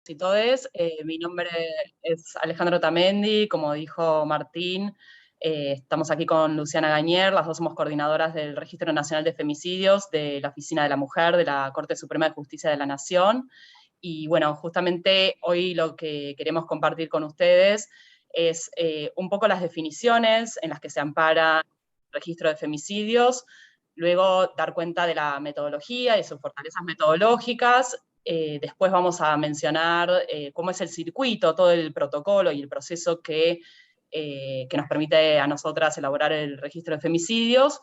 Y todes, mi nombre es Alejandro Tamendi, como dijo Martín, estamos aquí con Luciana Gañer, las dos somos coordinadoras del Registro Nacional de Femicidios de la Oficina de la Mujer de la Corte Suprema de Justicia de la Nación. Y bueno, justamente hoy lo que queremos compartir con ustedes es un poco las definiciones en las que se ampara el registro de femicidios, luego dar cuenta de la metodología y sus fortalezas metodológicas. Después vamos a mencionar cómo es el circuito, todo el protocolo y el proceso que nos permite a nosotras elaborar el registro de femicidios.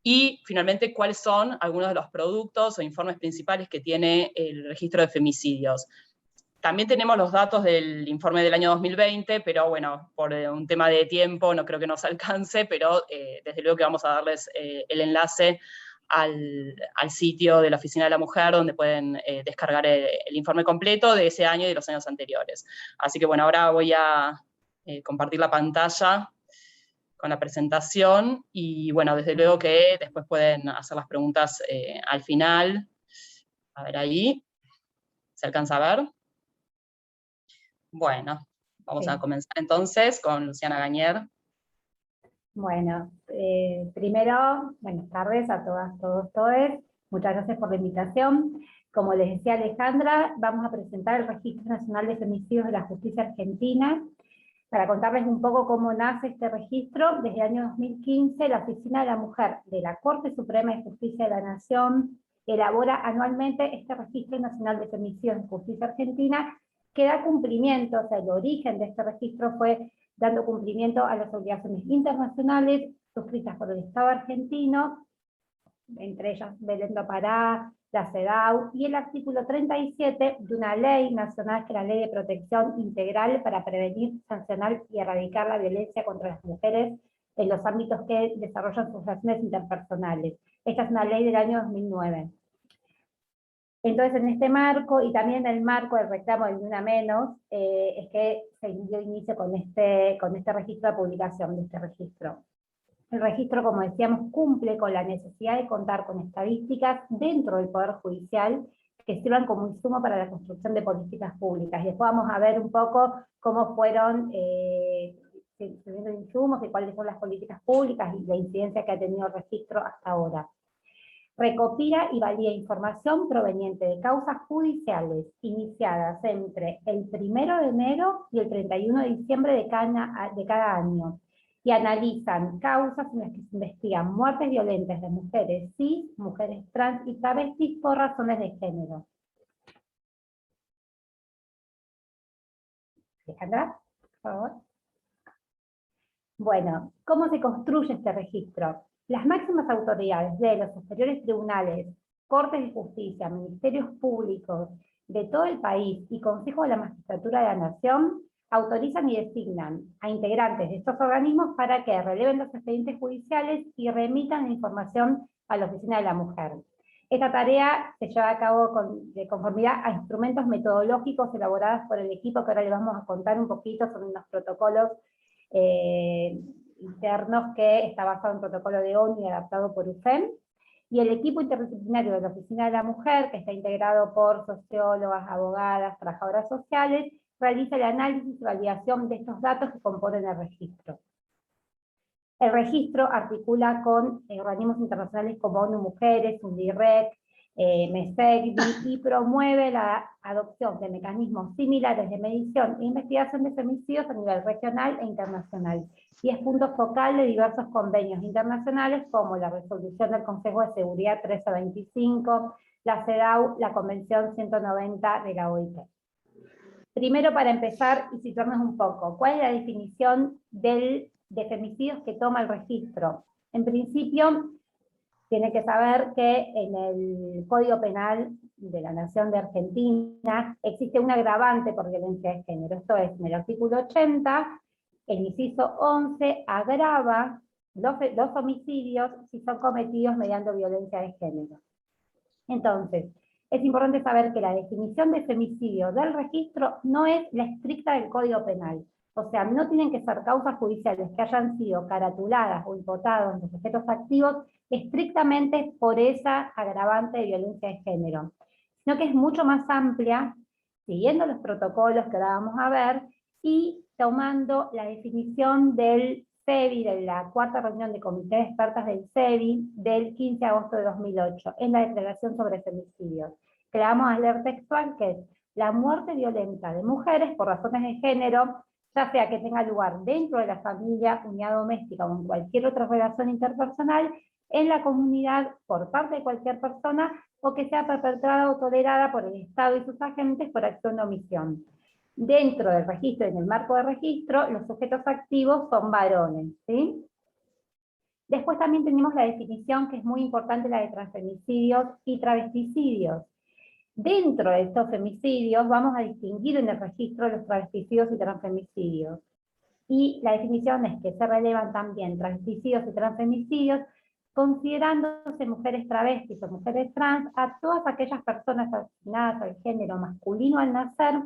Y finalmente, cuáles son algunos de los productos o informes principales que tiene el registro de femicidios. También tenemos los datos del informe del año 2020, pero bueno, por un tema de tiempo no creo que nos alcance, pero desde luego que vamos a darles el enlace al sitio de la Oficina de la Mujer, donde pueden descargar el informe completo de ese año y de los años anteriores. Así que bueno, ahora voy a compartir la pantalla con la presentación, y bueno, desde luego que después pueden hacer las preguntas al final. A ver ahí, ¿se alcanza a ver? Bueno, vamos a comenzar entonces con Luciana Gañer. Bueno, primero, buenas tardes a todas, todos, todes. Muchas gracias por la invitación. Como les decía Alejandra, vamos a presentar el Registro Nacional de Femicidios de la Justicia Argentina. Para contarles un poco cómo nace este registro, desde el año 2015 la Oficina de la Mujer de la Corte Suprema de Justicia de la Nación elabora anualmente este Registro Nacional de Femicidios de Justicia Argentina, que da cumplimiento, o sea, el origen de este registro fue dando cumplimiento a las obligaciones internacionales suscritas por el Estado argentino, entre ellas Belén do Pará, la CEDAW, y el artículo 37 de una ley nacional, que es la Ley de Protección Integral para prevenir, sancionar y erradicar la violencia contra las mujeres en los ámbitos que desarrollan sus relaciones interpersonales. Esta es una ley del año 2009. Entonces, en este marco, y también en el marco del reclamo de Ni Una Menos, es que se dio inicio con este registro de publicación de este registro. El registro, como decíamos, cumple con la necesidad de contar con estadísticas dentro del Poder Judicial que sirvan como insumo para la construcción de políticas públicas. Y después vamos a ver un poco cómo fueron los insumos y cuáles son las políticas públicas y la incidencia que ha tenido el registro hasta ahora. Recopila y valida información proveniente de causas judiciales iniciadas entre el 1 de enero y el 31 de diciembre de cada año, y analizan causas en las que se investigan muertes violentas de mujeres cis, mujeres trans y travestis por razones de género. Alejandra, por favor. Bueno, ¿cómo se construye este registro? Las máximas autoridades de los superiores tribunales, cortes de justicia, ministerios públicos de todo el país y Consejo de la Magistratura de la Nación autorizan y designan a integrantes de estos organismos para que releven los expedientes judiciales y remitan la información a la Oficina de la Mujer. Esta tarea se lleva a cabo de conformidad a instrumentos metodológicos elaborados por el equipo, que ahora les vamos a contar un poquito sobre unos protocolos internos que está basado en protocolo de ONU y adaptado por UFEM, y el equipo interdisciplinario de la Oficina de la Mujer, que está integrado por sociólogas, abogadas, trabajadoras sociales, realiza el análisis y validación de estos datos que componen el registro. El registro articula con organismos internacionales como ONU Mujeres, UNDIREC, MESECDI, y promueve la adopción de mecanismos similares de medición e investigación de femicidios a nivel regional e internacional, y es punto focal de diversos convenios internacionales como la Resolución del Consejo de Seguridad 1325, la CEDAW, la Convención 190 de la OIT. Primero, para empezar y situarnos un poco, ¿cuál es la definición de femicidios que toma el registro? En principio, tiene que saber que en el Código Penal de la Nación de Argentina existe un agravante por violencia de género. Esto es, en el artículo 80, el inciso 11 agrava los homicidios si son cometidos mediante violencia de género. Entonces, es importante saber que la definición de femicidio del registro no es la estricta del Código Penal. O sea, no tienen que ser causas judiciales que hayan sido caratuladas o imputadas en los sujetos activos estrictamente por esa agravante de violencia de género, sino que es mucho más amplia, siguiendo los protocolos que ahora vamos a ver, y tomando la definición del CEBI, de la cuarta reunión de comité de expertas del CEBI, del 15 de agosto de 2008, en la declaración sobre femicidios, que la vamos a leer textual, que es la muerte violenta de mujeres por razones de género, ya sea que tenga lugar dentro de la familia, unidad doméstica o en cualquier otra relación interpersonal, en la comunidad por parte de cualquier persona, o que sea perpetrada o tolerada por el Estado y sus agentes por acción o omisión. Dentro del registro y en el marco del registro, los sujetos activos son varones, ¿sí? Después también tenemos la definición, que es muy importante, la de transfemicidios y travesticidios. Dentro de estos femicidios vamos a distinguir en el registro los travesticidios y transfemicidios. Y la definición es que se relevan también travesticidios y transfemicidios considerándose mujeres travestis o mujeres trans a todas aquellas personas asignadas al género masculino al nacer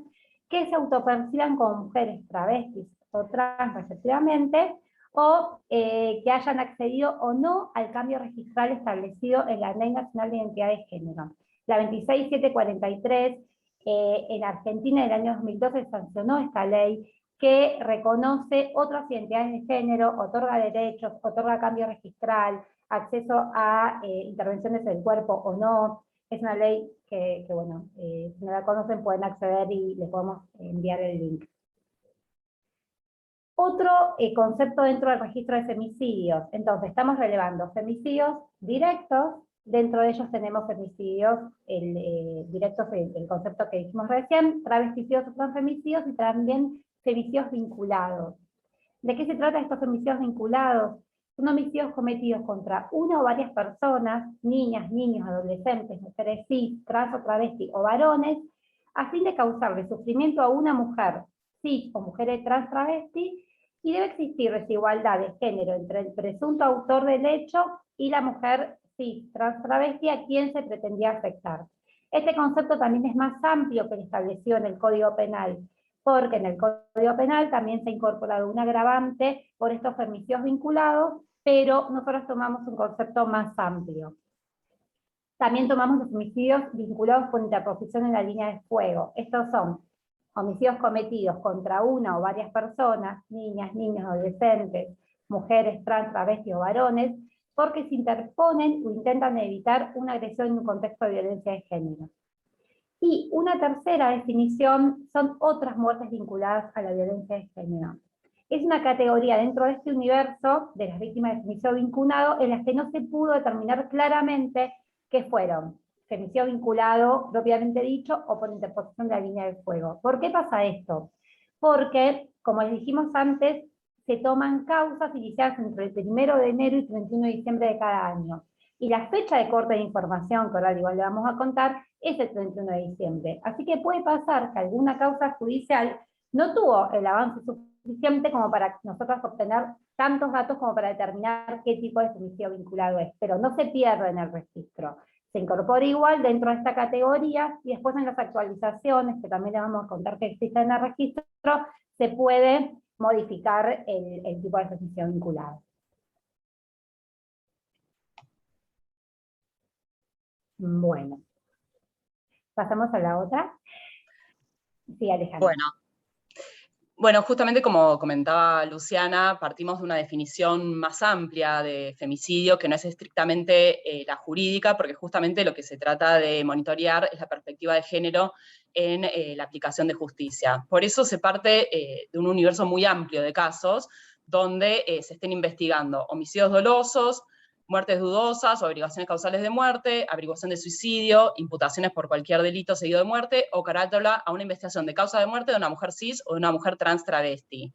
que se autoperciban como mujeres travestis o trans respectivamente, o que hayan accedido o no al cambio registral establecido en la Ley Nacional de Identidad de Género. La 26743, en Argentina en el año 2012 sancionó esta ley que reconoce otras identidades de género, otorga derechos, otorga cambio registral, acceso a intervenciones del cuerpo o no. Es una ley que bueno, si no la conocen pueden acceder y les podemos enviar el link. Otro concepto dentro del registro de femicidios. Entonces, estamos relevando femicidios directos, dentro de ellos tenemos femicidios directos, el concepto que dijimos recién, travesticidios o transfemicidios, y también femicidios vinculados. ¿De qué se trata estos femicidios vinculados? Son homicidios cometidos contra una o varias personas, niñas, niños, adolescentes, mujeres cis, trans o travesti o varones, a fin de causarle sufrimiento a una mujer cis o mujer trans travesti, y debe existir desigualdad de género entre el presunto autor del hecho y la mujer cis trans travesti a quien se pretendía afectar. Este concepto también es más amplio que el establecido en el Código Penal, porque en el Código Penal también se ha incorporado un agravante por estos femicidios vinculados, pero nosotros tomamos un concepto más amplio. También tomamos los homicidios vinculados con interposición en la línea de fuego. Estos son homicidios cometidos contra una o varias personas, niñas, niños, adolescentes, mujeres, trans, travestis o varones, porque se interponen o intentan evitar una agresión en un contexto de violencia de género. Y una tercera definición son otras muertes vinculadas a la violencia de género. Es una categoría dentro de este universo de las víctimas de femicidio vinculado en las que no se pudo determinar claramente qué fueron femicidio vinculado propiamente dicho o por interposición de la línea de fuego. ¿Por qué pasa esto? Porque, como les dijimos antes, se toman causas iniciadas entre el 1 de enero y 31 de diciembre de cada año. Y la fecha de corte de información, que ahora igual le vamos a contar, es el 31 de diciembre. Así que puede pasar que alguna causa judicial no tuvo el avance suficiente como para nosotros obtener tantos datos como para determinar qué tipo de femicidio vinculado es, pero no se pierde en el registro. Se incorpora igual dentro de esta categoría, y después en las actualizaciones, que también le vamos a contar que existen en el registro, se puede modificar el tipo de femicidio vinculado. Bueno, pasamos a la otra. Sí, Alejandra. Bueno, justamente como comentaba Luciana, partimos de una definición más amplia de femicidio, que no es estrictamente la jurídica, porque justamente lo que se trata de monitorear es la perspectiva de género en la aplicación de justicia. Por eso se parte de un universo muy amplio de casos, donde se estén investigando homicidios dolosos, muertes dudosas o averiguaciones causales de muerte, averiguación de suicidio, imputaciones por cualquier delito seguido de muerte, o carátula a una investigación de causa de muerte de una mujer cis o de una mujer trans travesti.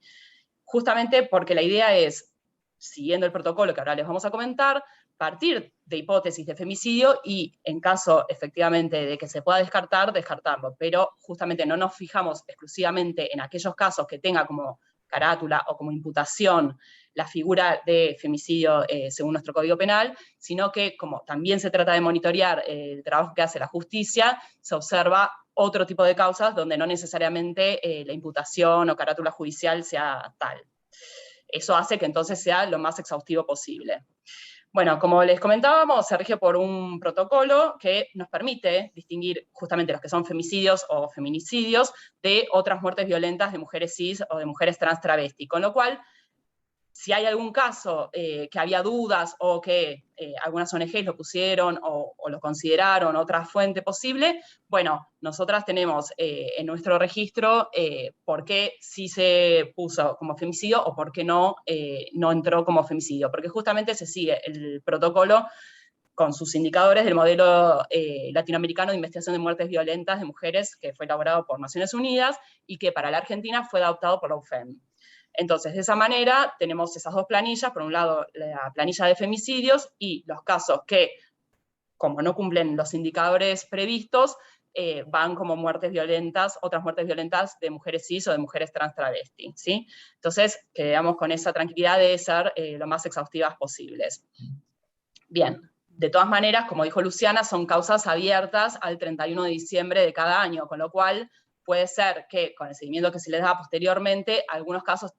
Justamente porque la idea es, siguiendo el protocolo que ahora les vamos a comentar, partir de hipótesis de femicidio y, en caso efectivamente de que se pueda descartar, descartarlo. Pero justamente no nos fijamos exclusivamente en aquellos casos que tenga como carátula o como imputación la figura de femicidio según nuestro Código Penal, sino que como también se trata de monitorear el trabajo que hace la justicia, se observa otro tipo de causas donde no necesariamente la imputación o carátula judicial sea tal. Eso hace que entonces sea lo más exhaustivo posible. Bueno, como les comentábamos, se rige por un protocolo que nos permite distinguir justamente los que son femicidios o feminicidios de otras muertes violentas de mujeres cis o de mujeres trans travesti, con lo cual, si hay algún caso que había dudas o que algunas ONGs lo pusieron o lo consideraron otra fuente posible, bueno, nosotras tenemos en nuestro registro por qué sí se puso como femicidio o por qué no, no entró como femicidio, porque justamente se sigue el protocolo con sus indicadores del modelo latinoamericano de investigación de muertes violentas de mujeres que fue elaborado por Naciones Unidas y que para la Argentina fue adoptado por la UFEM. Entonces, de esa manera, tenemos esas dos planillas, por un lado, la planilla de femicidios y los casos que, como no cumplen los indicadores previstos, van como muertes violentas, otras muertes violentas de mujeres cis o de mujeres trans travesti, ¿sí? Entonces, quedamos con esa tranquilidad de ser lo más exhaustivas posibles. Bien, de todas maneras, como dijo Luciana, son causas abiertas al 31 de diciembre de cada año, con lo cual puede ser que con el seguimiento que se les da posteriormente, algunos casos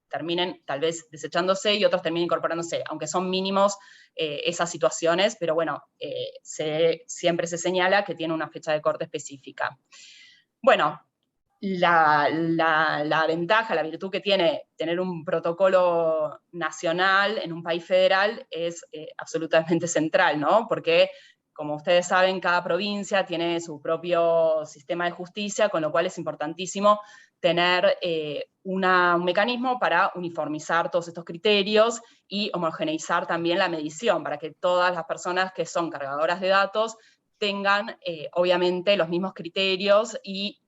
terminen tal vez desechándose y otros terminen incorporándose, aunque son mínimos esas situaciones, pero bueno, siempre se señala que tiene una fecha de corte específica. Bueno, la ventaja, la virtud que tiene tener un protocolo nacional en un país federal es absolutamente central, ¿no? Porque, como ustedes saben, cada provincia tiene su propio sistema de justicia, con lo cual es importantísimo tener un mecanismo para uniformizar todos estos criterios y homogeneizar también la medición, para que todas las personas que son cargadoras de datos tengan, obviamente, los mismos criterios y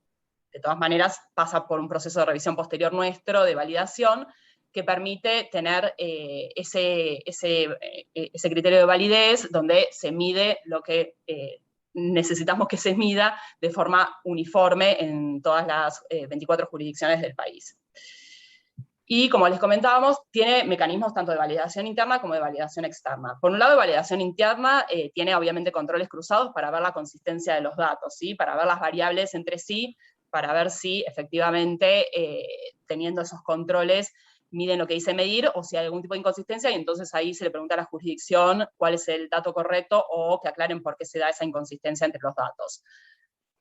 de todas maneras pasa por un proceso de revisión posterior nuestro, de validación, que permite tener ese criterio de validez donde se mide lo que necesitamos que se mida de forma uniforme en todas las 24 jurisdicciones del país. Y como les comentábamos, tiene mecanismos tanto de validación interna como de validación externa. Por un lado, de validación interna tiene obviamente controles cruzados para ver la consistencia de los datos, ¿sí? Para ver las variables entre sí, para ver si efectivamente teniendo esos controles miden lo que dice medir o si hay algún tipo de inconsistencia, y entonces ahí se le pregunta a la jurisdicción cuál es el dato correcto o que aclaren por qué se da esa inconsistencia entre los datos.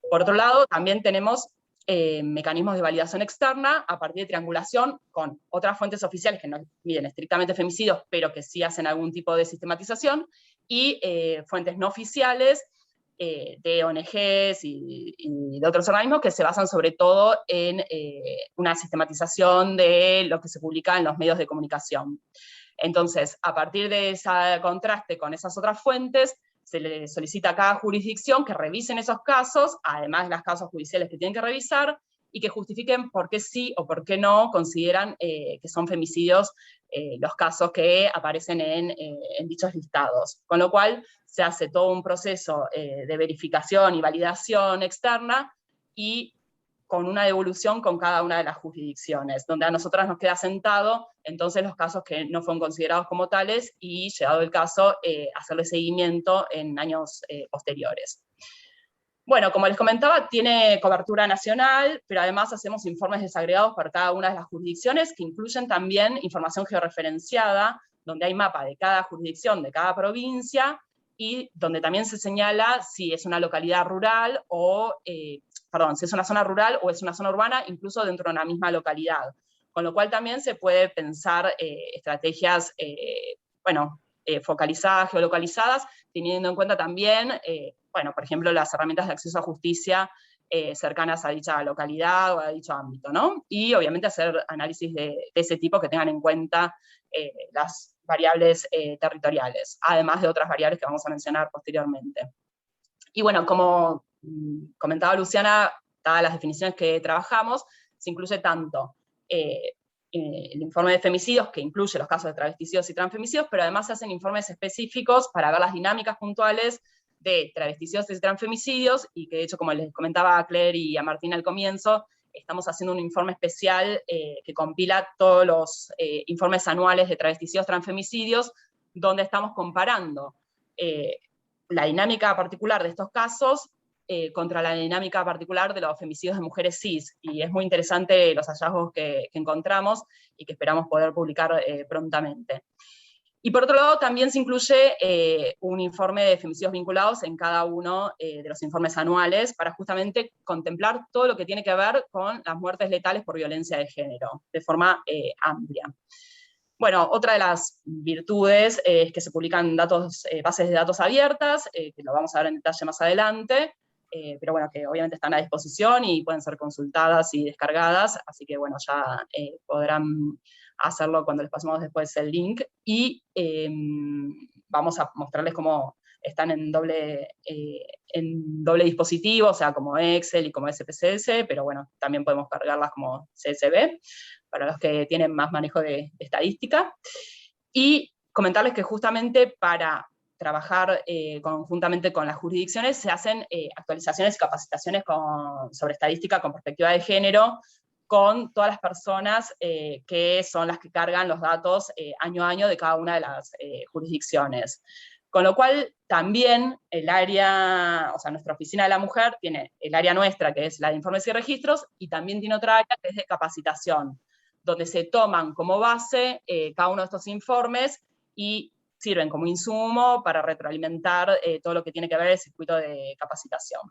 Por otro lado, también tenemos mecanismos de validación externa a partir de triangulación con otras fuentes oficiales que no miden estrictamente femicidios, pero que sí hacen algún tipo de sistematización, y fuentes no oficiales de ONGs y de otros organismos que se basan sobre todo en una sistematización de lo que se publica en los medios de comunicación. Entonces, a partir de ese contraste con esas otras fuentes, se le solicita a cada jurisdicción que revisen esos casos, además de los casos judiciales que tienen que revisar, y que justifiquen por qué sí o por qué no consideran que son femicidios los casos que aparecen en dichos listados. Con lo cual, se hace todo un proceso de verificación y validación externa, y con una devolución con cada una de las jurisdicciones, donde a nosotras nos queda sentado entonces los casos que no fueron considerados como tales y, llegado el caso, hacerle seguimiento en años posteriores. Bueno, como les comentaba, tiene cobertura nacional, pero además hacemos informes desagregados para cada una de las jurisdicciones que incluyen también información georreferenciada, donde hay mapa de cada jurisdicción, de cada provincia, y donde también se señala si es una localidad rural o, si es una zona rural o es una zona urbana, incluso dentro de una misma localidad. Con lo cual también se puede pensar estrategias, focalizadas, geolocalizadas, teniendo en cuenta también, por ejemplo, las herramientas de acceso a justicia cercanas a dicha localidad o a dicho ámbito, ¿no? Y obviamente hacer análisis de ese tipo que tengan en cuenta las variables territoriales, además de otras variables que vamos a mencionar posteriormente. Y bueno, como comentaba Luciana, dadas las definiciones que trabajamos, se incluye tanto el informe de femicidios, que incluye los casos de travesticidios y transfemicidios, pero además se hacen informes específicos para ver las dinámicas puntuales de travesticidios y transfemicidios, y que de hecho, como les comentaba a Claire y a Martín al comienzo, estamos haciendo un informe especial que compila todos los informes anuales de travesticidios, transfemicidios, donde estamos comparando la dinámica particular de estos casos contra la dinámica particular de los femicidios de mujeres cis, y es muy interesante los hallazgos que encontramos y que esperamos poder publicar prontamente. Y por otro lado, también se incluye un informe de femicidios vinculados en cada uno de los informes anuales para justamente contemplar todo lo que tiene que ver con las muertes letales por violencia de género, de forma amplia. Bueno, otra de las virtudes es que se publican bases de datos abiertas, que lo vamos a ver en detalle más adelante, pero bueno, que obviamente están a disposición y pueden ser consultadas y descargadas, así que bueno, ya podrán hacerlo cuando les pasemos después el link, y vamos a mostrarles cómo están en doble dispositivo, o sea, como Excel y como SPSS, pero bueno, también podemos cargarlas como CSV, para los que tienen más manejo de estadística. Y comentarles que justamente para trabajar conjuntamente con las jurisdicciones se hacen actualizaciones y capacitaciones sobre estadística con perspectiva de género, con todas las personas que son las que cargan los datos año a año de cada una de las jurisdicciones. Con lo cual, también el área, o sea, nuestra oficina de la mujer tiene el área nuestra, que es la de informes y registros, y también tiene otra área que es de capacitación, donde se toman como base cada uno de estos informes y sirven como insumo para retroalimentar todo lo que tiene que ver el circuito de capacitación.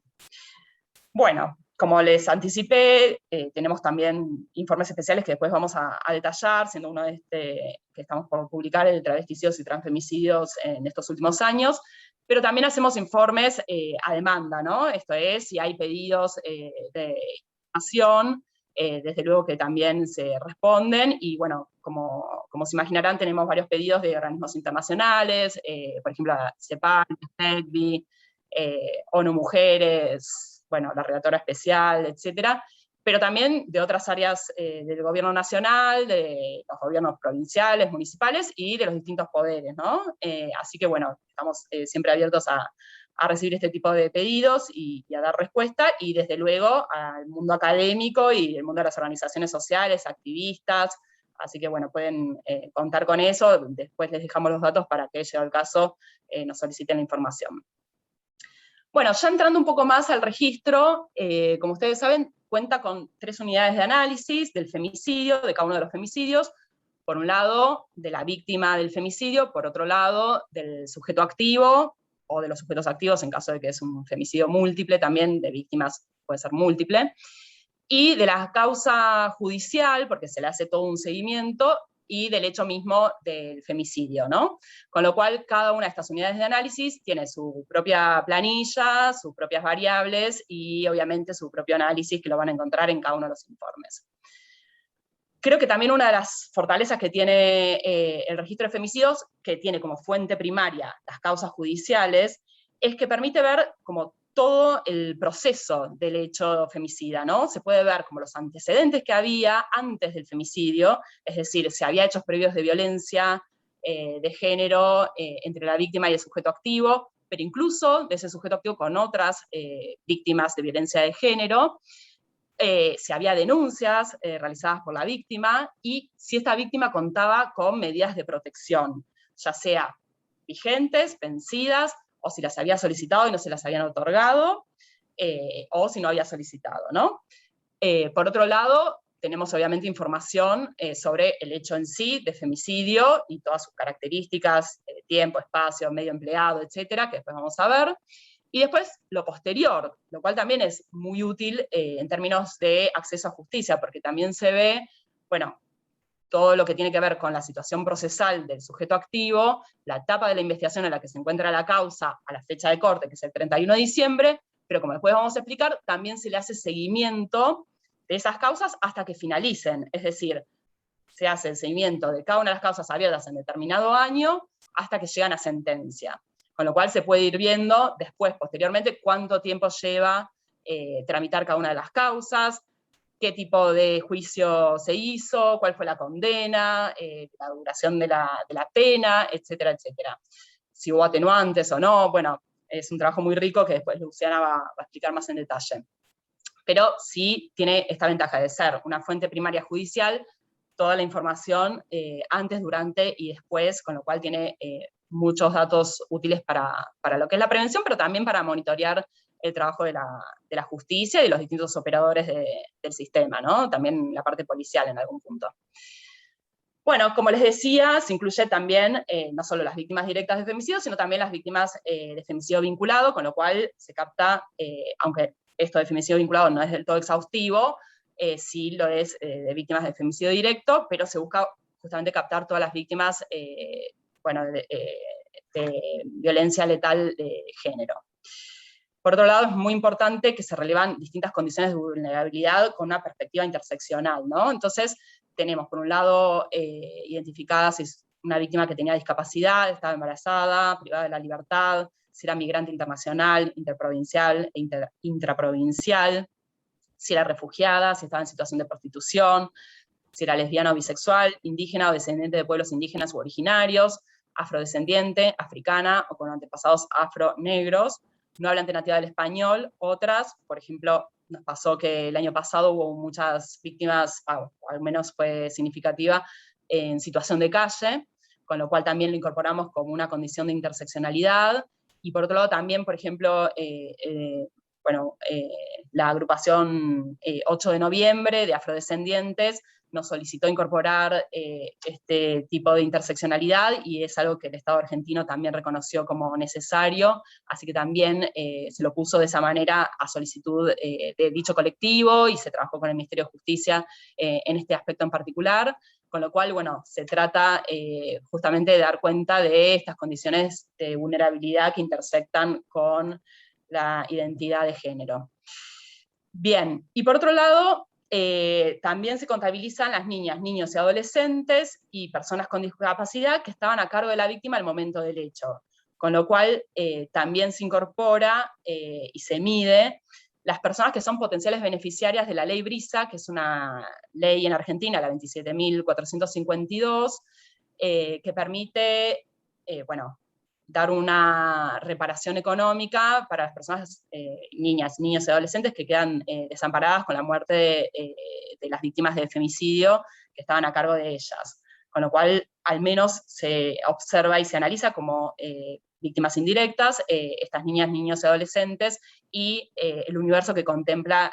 Bueno, como les anticipé, tenemos también informes especiales que después vamos a detallar, siendo uno de que estamos por publicar, el de travesticidios y transfemicidios en estos últimos años, pero también hacemos informes a demanda, ¿no? Esto es, si hay pedidos de información, desde luego que también se responden, y bueno, como se imaginarán, tenemos varios pedidos de organismos internacionales, por ejemplo, CEPAL, TECBI, ONU Mujeres, bueno, la relatora especial, etcétera, pero también de otras áreas del gobierno nacional, de los gobiernos provinciales, municipales y de los distintos poderes, ¿no? Así que bueno, estamos siempre abiertos a recibir este tipo de pedidos y a dar respuesta, y desde luego al mundo académico y el mundo de las organizaciones sociales, activistas, así que bueno, pueden contar con eso, después les dejamos los datos para que, llegado el caso, nos soliciten la información. Bueno, ya entrando un poco más al registro, como ustedes saben, cuenta con 3 unidades de análisis del femicidio, de cada uno de los femicidios, por un lado, de la víctima del femicidio, por otro lado, del sujeto activo, o de los sujetos activos en caso de que es un femicidio múltiple, también de víctimas puede ser múltiple, y de la causa judicial, porque se le hace todo un seguimiento, y del hecho mismo del femicidio, ¿no? Con lo cual, cada una de estas unidades de análisis tiene su propia planilla, sus propias variables, y obviamente su propio análisis, que lo van a encontrar en cada uno de los informes. Creo que también una de las fortalezas que tiene el registro de femicidios, que tiene como fuente primaria las causas judiciales, es que permite ver como todo el proceso del hecho femicida, ¿no? Se puede ver como los antecedentes que había antes del femicidio, es decir, si había hechos previos de violencia de género entre la víctima y el sujeto activo, pero incluso de ese sujeto activo con otras víctimas de violencia de género, si había denuncias realizadas por la víctima, y si esta víctima contaba con medidas de protección, ya sea vigentes, vencidas, o si las había solicitado y no se las habían otorgado, o si no había solicitado, ¿no? Por otro lado, tenemos obviamente información sobre el hecho en sí de femicidio y todas sus características, tiempo, espacio, medio empleado, etcétera, que después vamos a ver. Y después lo posterior, lo cual también es muy útil en términos de acceso a justicia, porque también se ve, bueno, todo lo que tiene que ver con la situación procesal del sujeto activo, la etapa de la investigación en la que se encuentra la causa a la fecha de corte, que es el 31 de diciembre, pero como después vamos a explicar, también se le hace seguimiento de esas causas hasta que finalicen, es decir, se hace el seguimiento de cada una de las causas abiertas en determinado año hasta que llegan a sentencia. Con lo cual se puede ir viendo después, posteriormente, cuánto tiempo lleva tramitar cada una de las causas, qué tipo de juicio se hizo, cuál fue la condena, la duración de la pena, etcétera, etcétera. Si hubo atenuantes o no, bueno, es un trabajo muy rico que después Luciana va a explicar más en detalle. Pero sí tiene esta ventaja de ser una fuente primaria judicial, toda la información antes, durante y después, con lo cual tiene muchos datos útiles para lo que es la prevención, pero también para monitorear el trabajo de la justicia y de los distintos operadores del sistema, ¿no? También la parte policial en algún punto. Bueno, como les decía, se incluye también no solo las víctimas directas de femicidio, sino también las víctimas de femicidio vinculado, con lo cual se capta, aunque esto de femicidio vinculado no es del todo exhaustivo, sí lo es de víctimas de femicidio directo, pero se busca justamente captar todas las víctimas bueno, de violencia letal de género. Por otro lado, es muy importante que se relevan distintas condiciones de vulnerabilidad con una perspectiva interseccional, ¿no? Entonces, tenemos, por un lado, identificada si es una víctima que tenía discapacidad, estaba embarazada, privada de la libertad, si era migrante internacional, interprovincial e intraprovincial, si era refugiada, si estaba en situación de prostitución, si era lesbiana o bisexual, indígena o descendiente de pueblos indígenas u originarios, afrodescendiente, africana o con antepasados afro-negros, no hablante nativa del español. Otras, por ejemplo, nos pasó que el año pasado hubo muchas víctimas, o al menos fue significativa, en situación de calle, con lo cual también lo incorporamos como una condición de interseccionalidad. Y por otro lado también, por ejemplo, la agrupación 8 de noviembre de afrodescendientes nos solicitó incorporar este tipo de interseccionalidad y es algo que el Estado argentino también reconoció como necesario, así que también se lo puso de esa manera a solicitud de dicho colectivo y se trabajó con el Ministerio de Justicia en este aspecto en particular, con lo cual, bueno, se trata justamente de dar cuenta de estas condiciones de vulnerabilidad que intersectan con la identidad de género. Bien, y por otro lado, también se contabilizan las niñas, niños y adolescentes y personas con discapacidad que estaban a cargo de la víctima al momento del hecho, con lo cual también se incorpora y se mide las personas que son potenciales beneficiarias de la ley Brisa, que es una ley en Argentina, la 27.452, que permite, dar una reparación económica para las personas, niñas, niños y adolescentes que quedan desamparadas con la muerte de las víctimas de femicidio que estaban a cargo de ellas. Con lo cual, al menos se observa y se analiza como víctimas indirectas, estas niñas, niños y adolescentes, y el universo que contempla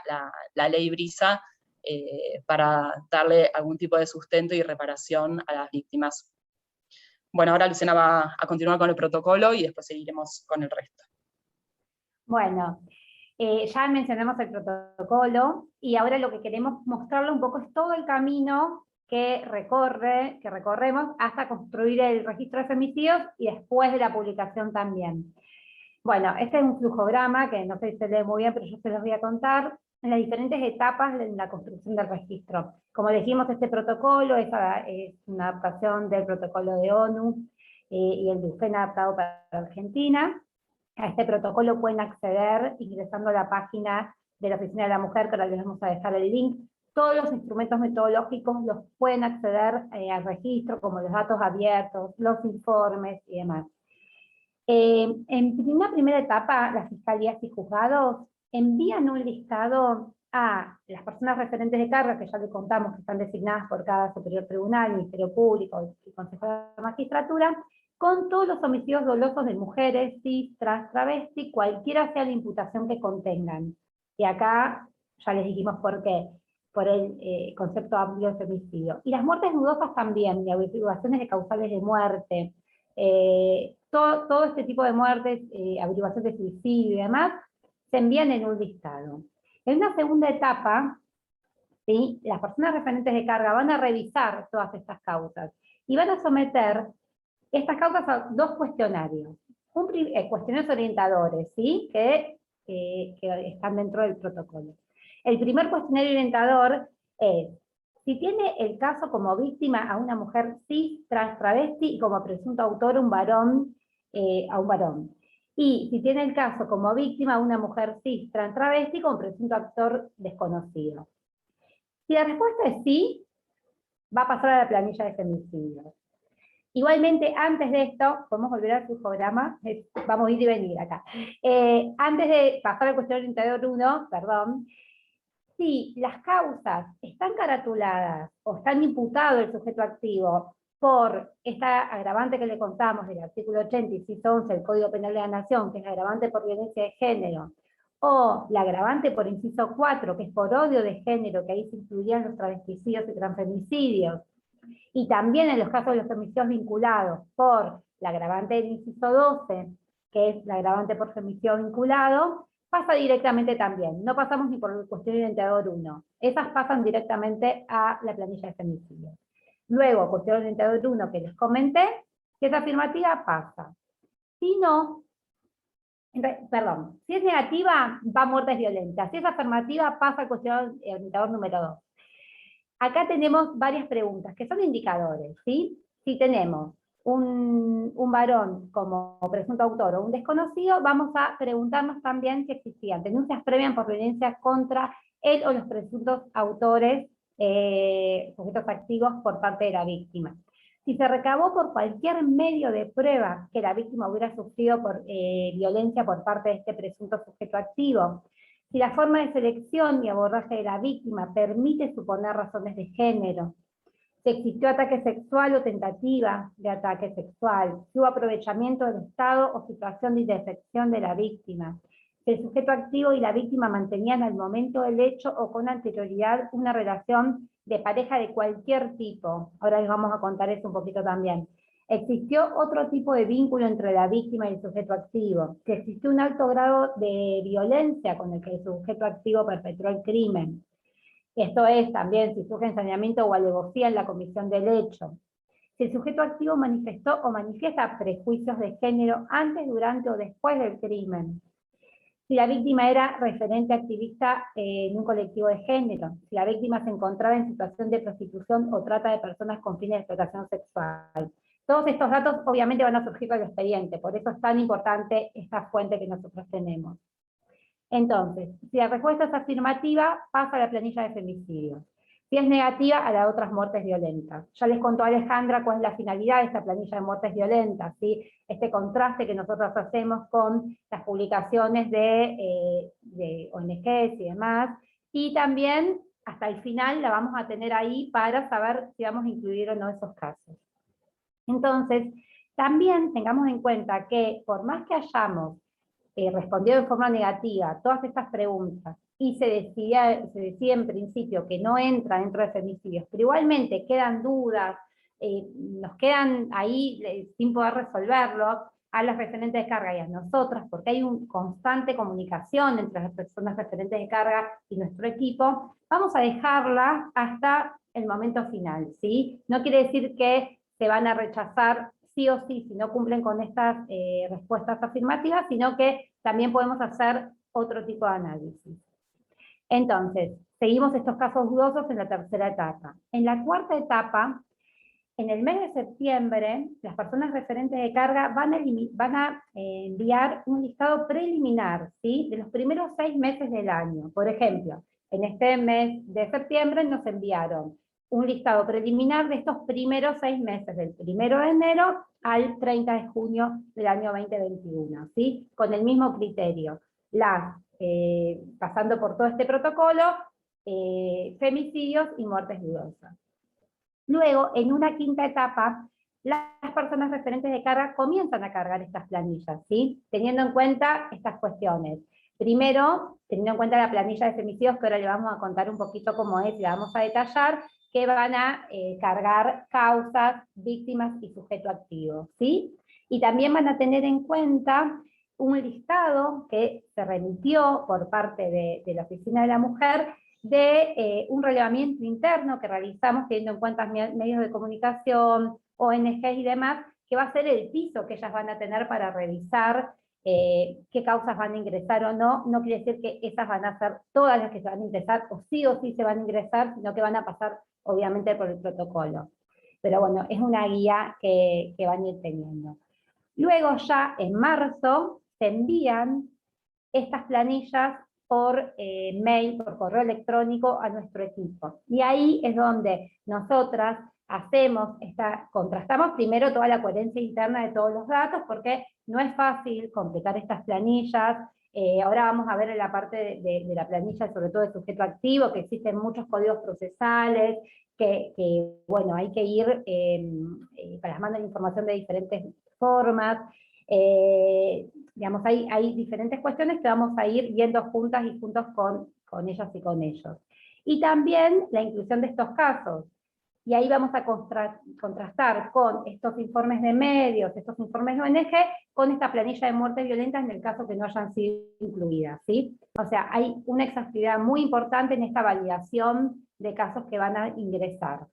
la ley Brisa para darle algún tipo de sustento y reparación a las víctimas. Bueno, ahora Luciana va a continuar con el protocolo y después seguiremos con el resto. Bueno, ya mencionamos el protocolo y ahora lo que queremos mostrarle un poco es todo el camino que recorremos hasta construir el registro de femicidios y después de la publicación también. Bueno, este es un flujograma que no sé si se lee muy bien, pero yo se los voy a contar en las diferentes etapas de la construcción del registro. Como dijimos, este protocolo es una adaptación del protocolo de ONU y el de UFEN adaptado para Argentina. A este protocolo pueden acceder ingresando a la página de la Oficina de la Mujer, que ahora les vamos a dejar el link. Todos los instrumentos metodológicos los pueden acceder al registro, como los datos abiertos, los informes y demás. En una primera etapa, las fiscalías y juzgados envían un listado a las personas referentes de carga, que ya les contamos que están designadas por cada superior tribunal, Ministerio Público y Consejo de la Magistratura, con todos los homicidios dolosos de mujeres, cis, trans, travesti, cualquiera sea la imputación que contengan. Y acá ya les dijimos por qué, por el concepto amplio de femicidio. Y las muertes dudosas también, y averiguaciones de causales de muerte, todo este tipo de muertes, averiguación de suicidio y demás, se envían en un listado. En una segunda etapa, ¿sí?, las personas referentes de carga van a revisar todas estas causas y van a someter estas causas a dos cuestionarios. Cuestionarios orientadores, ¿sí?, que están dentro del protocolo. El primer cuestionario orientador es si tiene el caso como víctima a una mujer cis, trans, travesti y como presunto autor a un varón. Y si tiene el caso como víctima a una mujer cis, trans, travesti como presunto actor desconocido. Si la respuesta es sí, va a pasar a la planilla de femicidios. Igualmente, antes de esto, podemos volver al flujograma, vamos a ir y venir acá. Antes de pasar al cuestionario orientador 1, perdón, si las causas están caratuladas o están imputados el sujeto activo por esta agravante que le contamos del artículo 80, inciso 11 del Código Penal de la Nación, que es la agravante por violencia de género, o la agravante por inciso 4, que es por odio de género, que ahí se incluirían los travesticidios y transfemicidios, Y también en los casos de los femicidios vinculados por la agravante del inciso 12, que es la agravante por femicidio vinculado, pasa directamente también. No pasamos ni por el cuestionario orientador 1. Esas pasan directamente a la planilla de femicidios. Luego, cuestionario orientador 1 que les comenté, si es afirmativa, pasa. Si no, perdón, si es negativa, va a muertes violentas. Si es afirmativa, pasa al cuestionario orientador número 2. Acá tenemos varias preguntas, que son indicadores, ¿sí? Si tenemos un varón como presunto autor o un desconocido, vamos a preguntarnos también si existían denuncias previas por violencia contra él o los presuntos autores, sujetos activos por parte de la víctima. Si se recabó por cualquier medio de prueba que la víctima hubiera sufrido por violencia por parte de este presunto sujeto activo, si la forma de selección y abordaje de la víctima permite suponer razones de género, si existió ataque sexual o tentativa de ataque sexual, si hubo aprovechamiento del Estado o situación de indefensión de la víctima, si el sujeto activo y la víctima mantenían al momento del hecho o con anterioridad una relación de pareja de cualquier tipo. Ahora les vamos a contar eso un poquito también. ¿Existió otro tipo de vínculo entre la víctima y el sujeto activo? ¿Que existió un alto grado de violencia con el que el sujeto activo perpetró el crimen? Esto es también si surge ensañamiento o alevosía en la comisión del hecho. Si el sujeto activo manifestó o manifiesta prejuicios de género antes, durante o después del crimen. Si la víctima era referente activista en un colectivo de género. Si la víctima se encontraba en situación de prostitución o trata de personas con fines de explotación sexual. Todos estos datos obviamente van a surgir con el expediente, por eso es tan importante esta fuente que nosotros tenemos. Entonces, si la respuesta es afirmativa, pasa a la planilla de femicidios. Si es negativa, a las otras muertes violentas. Ya les contó Alejandra cuál es la finalidad de esta planilla de muertes violentas, ¿sí? Este contraste que nosotros hacemos con las publicaciones de ONGs y demás, y también hasta el final la vamos a tener ahí para saber si vamos a incluir o no esos casos. Entonces, también tengamos en cuenta que por más que hayamos respondió de forma negativa todas estas preguntas y se decía en principio que no entra dentro de femicidios, pero igualmente quedan dudas, nos quedan ahí sin poder resolverlo, a las referentes de carga y a nosotras, porque hay una constante comunicación entre las personas referentes de carga y nuestro equipo, vamos a dejarla hasta el momento final, ¿sí? No quiere decir que se van a rechazar sí o sí si no cumplen con estas respuestas afirmativas, sino que también podemos hacer otro tipo de análisis. Entonces, seguimos estos casos dudosos en la tercera etapa. En la cuarta etapa, en el mes de septiembre, las personas referentes de carga van a enviar un listado preliminar, ¿sí? De los primeros 6 meses del año. Por ejemplo, en este mes de septiembre nos enviaron un listado preliminar de estos primeros 6 meses, del 1 de enero al 30 de junio del año 2021, ¿sí? Con el mismo criterio. Pasando por todo este protocolo, femicidios y muertes dudosas. Luego, en una quinta etapa, las personas referentes de carga comienzan a cargar estas planillas, ¿sí? Teniendo en cuenta estas cuestiones. Primero, teniendo en cuenta la planilla de femicidios, que ahora le vamos a contar un poquito cómo es, le vamos a detallar, que van a cargar causas, víctimas y sujeto activo, ¿sí? Y también van a tener en cuenta un listado que se remitió por parte de la Oficina de la Mujer de un relevamiento interno que realizamos teniendo en cuenta medios de comunicación, ONGs y demás, que va a ser el piso que ellas van a tener para revisar qué causas van a ingresar o no. No quiere decir que esas van a ser todas las que se van a ingresar, o sí se van a ingresar, sino que van a pasar obviamente por el protocolo. Pero bueno, es una guía que van a ir teniendo. Luego ya en marzo se envían estas planillas por mail, por correo electrónico a nuestro equipo. Y ahí es donde nosotras contrastamos primero toda la coherencia interna de todos los datos, porque no es fácil completar estas planillas. Ahora vamos a ver en la parte de la planilla, sobre todo de sujeto activo, que existen muchos códigos procesales, que bueno, hay que ir plasmando la información de diferentes formas. Digamos, hay diferentes cuestiones que vamos a ir viendo juntas y juntos con ellas y con ellos. Y también la inclusión de estos casos. y ahí vamos a contrastar con estos informes de medios, estos informes de ONG, con esta planilla de muertes violentas en el caso que no hayan sido incluidas, ¿sí? O sea, hay una exhaustividad muy importante en esta validación de casos que van a ingresar.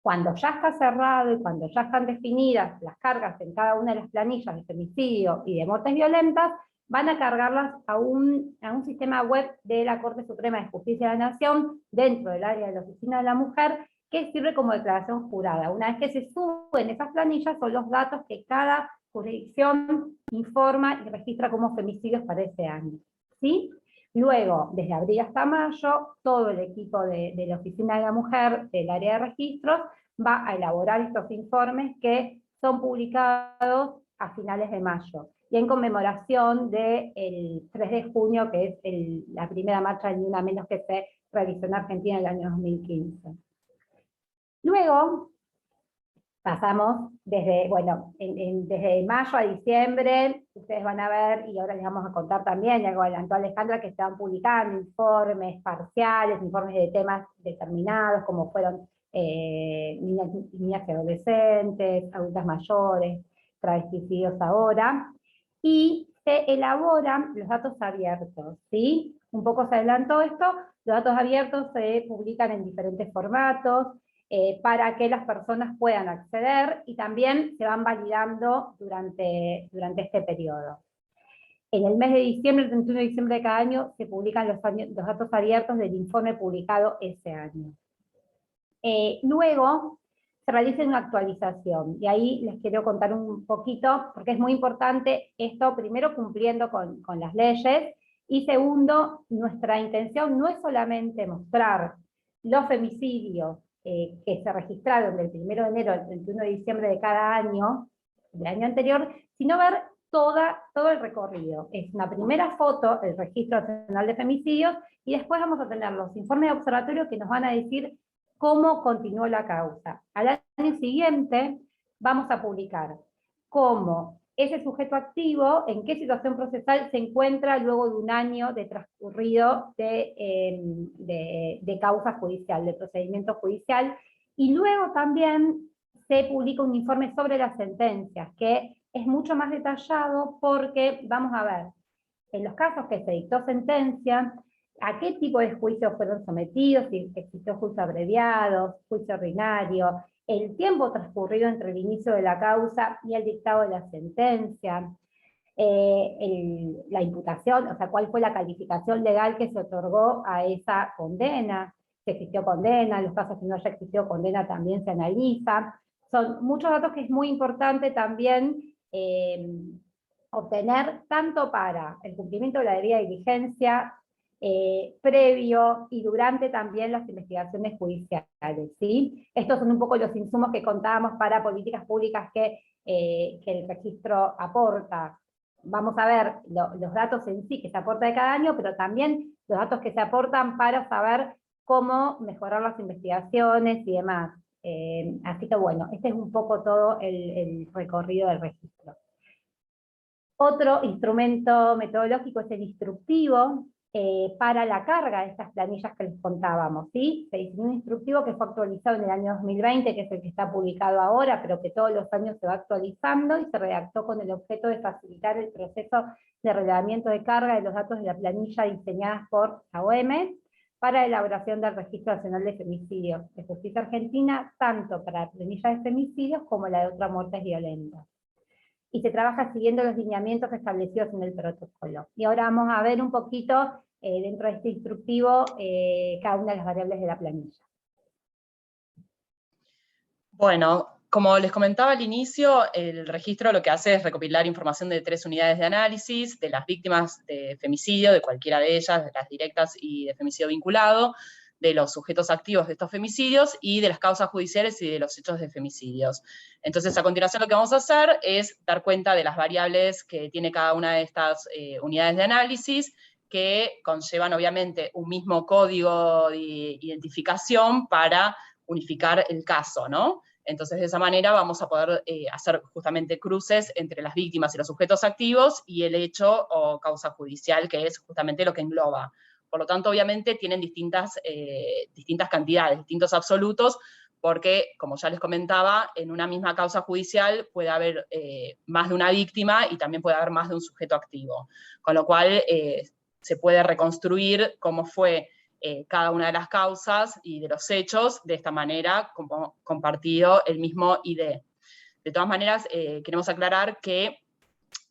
Cuando ya está cerrado y cuando ya están definidas las cargas en cada una de las planillas de femicidio y de muertes violentas, van a cargarlas a un sistema web de la Corte Suprema de Justicia de la Nación, dentro del área de la Oficina de la Mujer, que sirve como declaración jurada. Una vez que se suben esas planillas, son los datos que cada jurisdicción informa y registra como femicidios para ese año, ¿sí? Luego, desde abril hasta mayo, todo el equipo de la Oficina de la Mujer, del área de registros, va a elaborar estos informes que son publicados a finales de mayo, y en conmemoración del 3 de junio, que es la primera marcha de Ni Una Menos que se realizó en Argentina en el año 2015. Luego, pasamos desde mayo a diciembre, ustedes van a ver, y ahora les vamos a contar también, y algo adelantó Alejandra, que estaban publicando informes parciales, informes de temas determinados, como fueron niñas y adolescentes, adultas mayores, travesticidios ahora, y se elaboran los datos abiertos, ¿sí? Un poco se adelantó esto, los datos abiertos se publican en diferentes formatos, para que las personas puedan acceder, y también se van validando durante este periodo. En el mes de diciembre, el 31 de diciembre de cada año, se publican los datos abiertos del informe publicado ese año. Luego, se realiza una actualización, y ahí les quiero contar un poquito, porque es muy importante esto, primero cumpliendo con las leyes, y segundo, nuestra intención no es solamente mostrar los femicidios que se registraron del 1 de enero al 31 de diciembre de cada año, del año anterior, sino ver todo el recorrido. Es una primera foto, el Registro Nacional de Femicidios, y después vamos a tener los informes de observatorio que nos van a decir cómo continuó la causa. Al año siguiente vamos a publicar cómo ese sujeto activo, en qué situación procesal se encuentra luego de un año de transcurrido de causa judicial, de procedimiento judicial, y luego también se publica un informe sobre las sentencias, que es mucho más detallado porque vamos a ver, en los casos que se dictó sentencia, a qué tipo de juicios fueron sometidos, si existió juicio abreviado, juicio ordinario, el tiempo transcurrido entre el inicio de la causa y el dictado de la sentencia, la imputación, o sea, cuál fue la calificación legal que se otorgó a esa condena, si existió condena, en los casos que no haya existido condena también se analiza. Son muchos datos que es muy importante también obtener, tanto para el cumplimiento de la debida diligencia, previo y durante también las investigaciones judiciales, ¿sí? Estos son un poco los insumos que contábamos para políticas públicas que el registro aporta. Vamos a ver los datos en sí que se aporta de cada año, pero también los datos que se aportan para saber cómo mejorar las investigaciones y demás. Así que bueno, este es un poco todo el recorrido del registro. Otro instrumento metodológico es el instructivo, para la carga de estas planillas que les contábamos, ¿sí? Se diseñó un instructivo que fue actualizado en el año 2020, que es el que está publicado ahora, pero que todos los años se va actualizando, y se redactó con el objeto de facilitar el proceso de relevamiento de carga de los datos de la planilla diseñadas por la OM, para la elaboración del Registro Nacional de Femicidios de Justicia Argentina, tanto para la planilla de femicidios como la de otras muertes violentas. Y se trabaja siguiendo los lineamientos establecidos en el protocolo. Y ahora vamos a ver un poquito, dentro de este instructivo, cada una de las variables de la planilla. Bueno, como les comentaba al inicio, el registro lo que hace es recopilar información de 3 unidades de análisis, de las víctimas de femicidio, de cualquiera de ellas, de las directas y de femicidio vinculado, de los sujetos activos de estos femicidios y de las causas judiciales y de los hechos de femicidios. Entonces, a continuación lo que vamos a hacer es dar cuenta de las variables que tiene cada una de estas unidades de análisis, que conllevan obviamente un mismo código de identificación para unificar el caso, ¿no? Entonces, de esa manera vamos a poder hacer justamente cruces entre las víctimas y los sujetos activos y el hecho o causa judicial, que es justamente lo que engloba. Por lo tanto, obviamente, tienen distintas cantidades, distintos absolutos, porque, como ya les comentaba, en una misma causa judicial puede haber más de una víctima y también puede haber más de un sujeto activo, con lo cual se puede reconstruir cómo fue cada una de las causas y de los hechos de esta manera, como compartido el mismo ID. De todas maneras, queremos aclarar que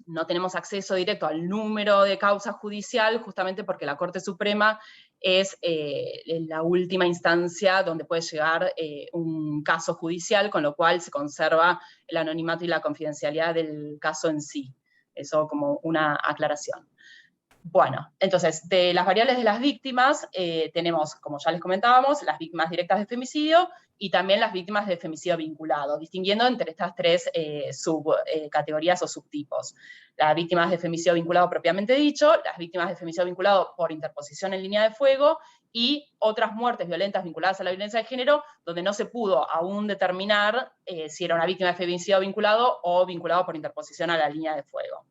no tenemos acceso directo al número de causa judicial, justamente porque la Corte Suprema es la última instancia donde puede llegar un caso judicial, con lo cual se conserva el anonimato y la confidencialidad del caso en sí. Eso como una aclaración. Bueno, entonces, de las variables de las víctimas, tenemos, como ya les comentábamos, las víctimas directas de femicidio y también las víctimas de femicidio vinculado, distinguiendo entre estas tres subcategorías o subtipos. Las víctimas de femicidio vinculado propiamente dicho, las víctimas de femicidio vinculado por interposición en línea de fuego y otras muertes violentas vinculadas a la violencia de género, donde no se pudo aún determinar si era una víctima de femicidio vinculado o vinculado por interposición a la línea de fuego.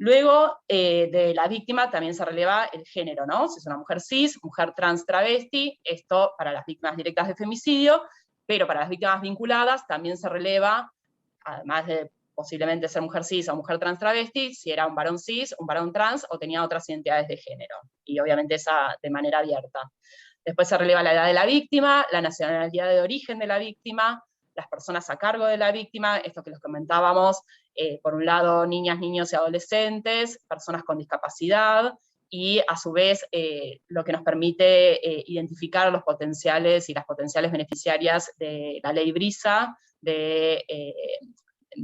Luego de la víctima también se releva el género, ¿no? Si es una mujer cis, mujer trans travesti, esto para las víctimas directas de femicidio, pero para las víctimas vinculadas también se releva, además de posiblemente ser mujer cis o mujer trans travesti, si era un varón cis, un varón trans o tenía otras identidades de género, y obviamente esa de manera abierta. Después se releva la edad de la víctima, la nacionalidad de origen de la víctima, las personas a cargo de la víctima, esto que les comentábamos, por un lado niñas, niños y adolescentes, personas con discapacidad, y a su vez lo que nos permite identificar los potenciales y las potenciales beneficiarias de la ley Brisa, de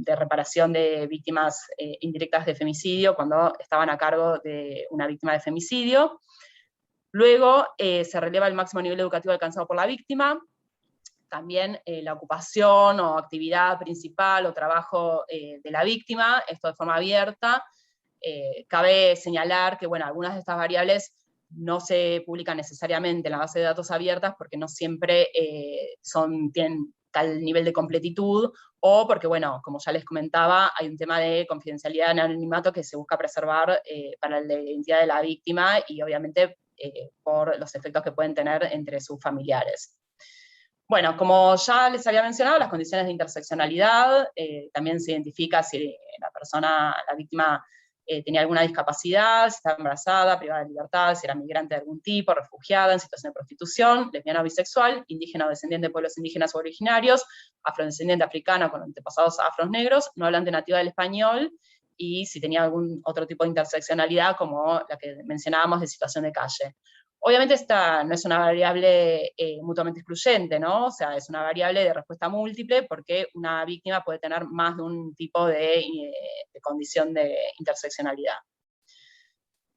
reparación de víctimas indirectas de femicidio cuando estaban a cargo de una víctima de femicidio. Luego se releva el máximo nivel educativo alcanzado por la víctima, también la ocupación o actividad principal o trabajo de la víctima, esto de forma abierta. Cabe señalar que, bueno, algunas de estas variables no se publican necesariamente en la base de datos abiertas porque no siempre tienen tal nivel de completitud, o porque, bueno, como ya les comentaba, hay un tema de confidencialidad en anonimato que se busca preservar para la identidad de la víctima y obviamente por los efectos que pueden tener entre sus familiares. Bueno, como ya les había mencionado, las condiciones de interseccionalidad, también se identifica si la víctima tenía alguna discapacidad, si estaba embarazada, privada de libertad, si era migrante de algún tipo, refugiada, en situación de prostitución, lesbiana o bisexual, indígena o descendiente de pueblos indígenas o originarios, afrodescendiente africano con antepasados afros negros, no hablante nativa del español, y si tenía algún otro tipo de interseccionalidad como la que mencionábamos de situación de calle. Obviamente esta no es una variable mutuamente excluyente, ¿no? O sea, es una variable de respuesta múltiple porque una víctima puede tener más de un tipo de condición de interseccionalidad.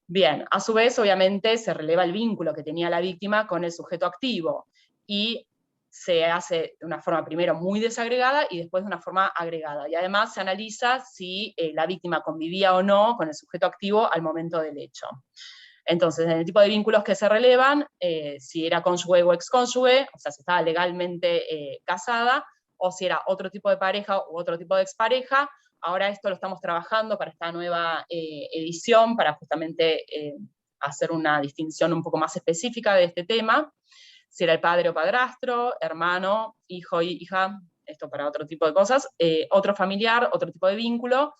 Bien, a su vez, obviamente, se releva el vínculo que tenía la víctima con el sujeto activo y se hace de una forma primero muy desagregada y después de una forma agregada. Y además se analiza si la víctima convivía o no con el sujeto activo al momento del hecho. Entonces, en el tipo de vínculos que se relevan, si era cónyuge o excónyuge, o sea, si estaba legalmente casada, o si era otro tipo de pareja u otro tipo de expareja. Ahora esto lo estamos trabajando para esta nueva edición, para justamente hacer una distinción un poco más específica de este tema. Si era el padre o padrastro, hermano, hijo, hija, esto para otro tipo de cosas, otro familiar, otro tipo de vínculo,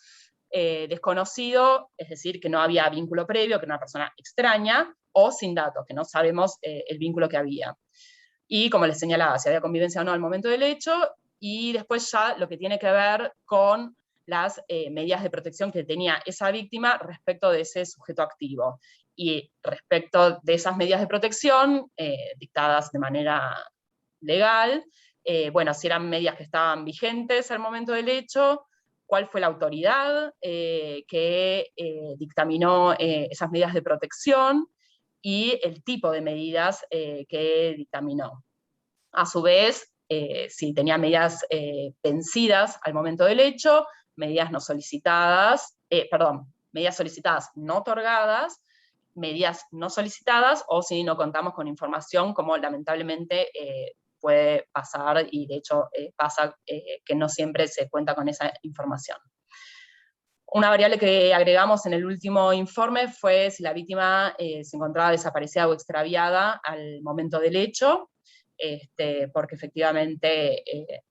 desconocido, es decir, que no había vínculo previo, que era una persona extraña, o sin datos, que no sabemos el vínculo que había. Y como les señalaba, si había convivencia o no al momento del hecho, y después ya lo que tiene que ver con las medidas de protección que tenía esa víctima respecto de ese sujeto activo. Y respecto de esas medidas de protección, dictadas de manera legal, bueno, si eran medidas que estaban vigentes al momento del hecho, cuál fue la autoridad que dictaminó esas medidas de protección y el tipo de medidas que dictaminó. A su vez, si tenía medidas vencidas al momento del hecho, medidas no solicitadas, medidas solicitadas no otorgadas, medidas no solicitadas, o si no contamos con información, como lamentablemente puede pasar, y de hecho pasa que no siempre se cuenta con esa información. Una variable que agregamos en el último informe fue si la víctima se encontraba desaparecida o extraviada al momento del hecho, porque efectivamente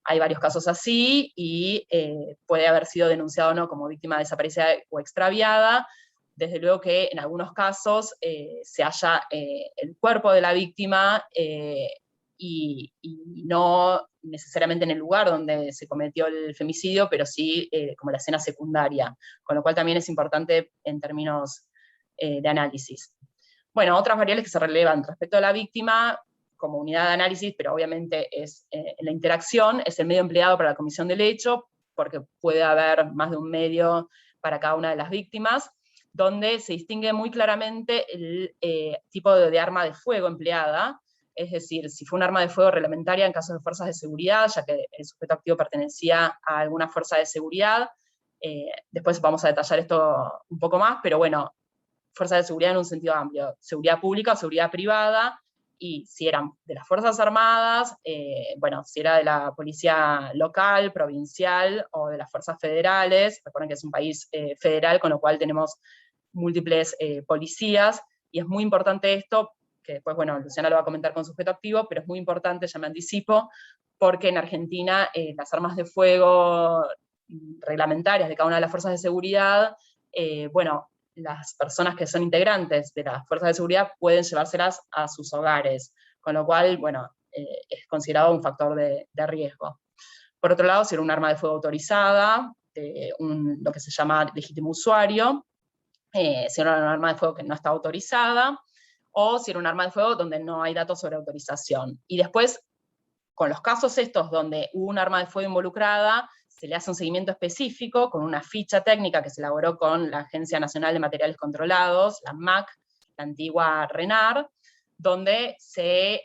hay varios casos así, y puede haber sido denunciado o no como víctima desaparecida o extraviada. Desde luego que en algunos casos se halla el cuerpo de la víctima, y no necesariamente en el lugar donde se cometió el femicidio, pero sí como la escena secundaria, con lo cual también es importante en términos de análisis. Bueno, otras variables que se relevan respecto a la víctima como unidad de análisis, pero obviamente es la interacción, es el medio empleado para la comisión del hecho, porque puede haber más de un medio para cada una de las víctimas, donde se distingue muy claramente el tipo de arma de fuego empleada, es decir, si fue un arma de fuego reglamentaria en casos de fuerzas de seguridad, ya que el sujeto activo pertenecía a alguna fuerza de seguridad. Después vamos a detallar esto un poco más, pero bueno, fuerza de seguridad en un sentido amplio, seguridad pública o seguridad privada, y si eran de las Fuerzas Armadas, bueno, si era de la policía local, provincial o de las fuerzas federales. Recuerden que es un país federal, con lo cual tenemos múltiples policías, y es muy importante esto, que después, bueno, Luciana lo va a comentar con sujeto activo, pero es muy importante, ya me anticipo, porque en Argentina las armas de fuego reglamentarias de cada una de las fuerzas de seguridad, bueno, las personas que son integrantes de las fuerzas de seguridad pueden llevárselas a sus hogares, con lo cual, bueno, es considerado un factor de riesgo. Por otro lado, si era un arma de fuego autorizada, lo que se llama legítimo usuario, si era un arma de fuego que no está autorizada, o si era un arma de fuego donde no hay datos sobre autorización. Y después, con los casos estos donde hubo un arma de fuego involucrada, se le hace un seguimiento específico con una ficha técnica que se elaboró con la Agencia Nacional de Materiales Controlados, la ANMAC, la antigua RENAR, donde se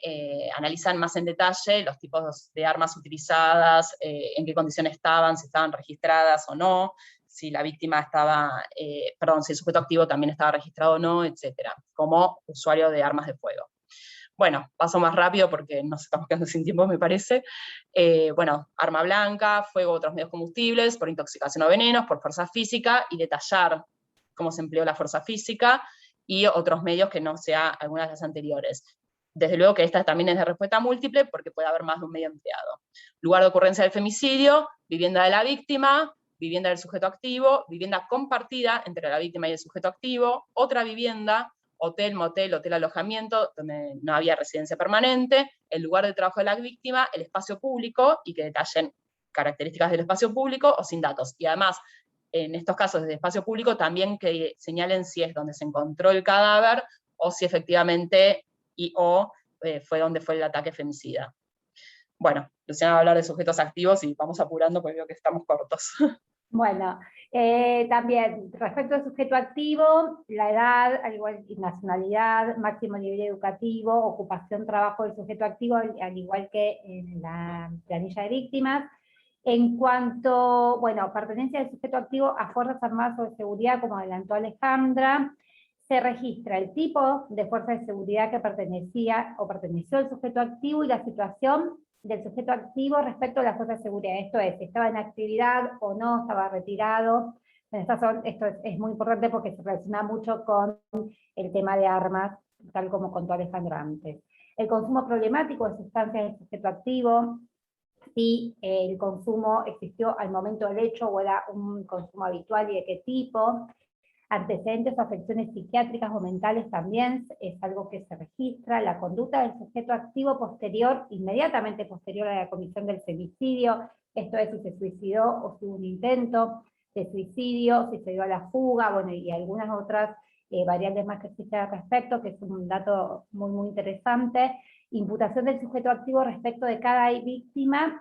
analizan más en detalle los tipos de armas utilizadas, en qué condiciones estaban, si estaban registradas o no, si la víctima estaba, si el sujeto activo también estaba registrado o no, etcétera, como usuario de armas de fuego. Bueno, paso más rápido porque nos estamos quedando sin tiempo, me parece. Bueno, arma blanca, fuego, otros medios combustibles, por intoxicación o venenos, por fuerza física, y detallar cómo se empleó la fuerza física, y otros medios que no sea algunas de las anteriores. Desde luego que esta también es de respuesta múltiple, porque puede haber más de un medio empleado. Lugar de ocurrencia del femicidio, vivienda de la víctima, vivienda del sujeto activo, vivienda compartida entre la víctima y el sujeto activo, otra vivienda, hotel, motel, hotel alojamiento, donde no había residencia permanente, el lugar de trabajo de la víctima, el espacio público, y que detallen características del espacio público o sin datos. Y además, en estos casos de espacio público, también que señalen si es donde se encontró el cadáver, o si efectivamente fue donde fue el ataque femicida. Bueno, Luciana va a hablar de sujetos activos y vamos apurando porque veo que estamos cortos. Bueno, también respecto al sujeto activo, la edad, al igual que nacionalidad, máximo nivel educativo, ocupación, trabajo del sujeto activo, al igual que en la planilla de víctimas. En cuanto, bueno, pertenencia del sujeto activo a Fuerzas Armadas o de Seguridad, como adelantó Alejandra, se registra el tipo de fuerza de seguridad que pertenecía o perteneció al sujeto activo y la situación del sujeto activo respecto a la fuerza de seguridad. Esto es, si estaba en actividad o no, estaba retirado. Esto es muy importante porque se relaciona mucho con el tema de armas, tal como contó Alejandro antes. El consumo problemático de sustancias del sujeto activo, si el consumo existió al momento del hecho o era un consumo habitual y de qué tipo. Antecedentes o afecciones psiquiátricas o mentales también es algo que se registra. La conducta del sujeto activo posterior, inmediatamente posterior a la comisión del femicidio, esto es si se suicidó o si hubo un intento de suicidio, si se dio a la fuga, bueno, y algunas otras variables más que existen al respecto, que es un dato muy interesante. Imputación del sujeto activo respecto de cada víctima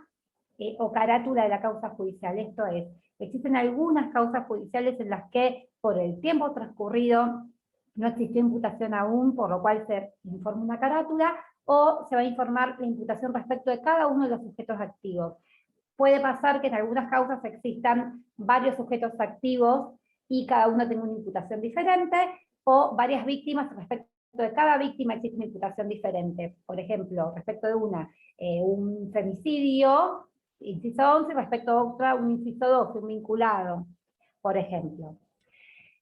o carátula de la causa judicial, esto es, existen algunas causas judiciales en las que por el tiempo transcurrido no existió imputación aún, por lo cual se informa una carátula, o se va a informar la imputación respecto de cada uno de los sujetos activos. Puede pasar que en algunas causas existan varios sujetos activos y cada uno tenga una imputación diferente, o varias víctimas, respecto de cada víctima existe una imputación diferente. Por ejemplo, respecto de un femicidio, inciso 11, respecto a otra, un inciso 12, un vinculado, por ejemplo.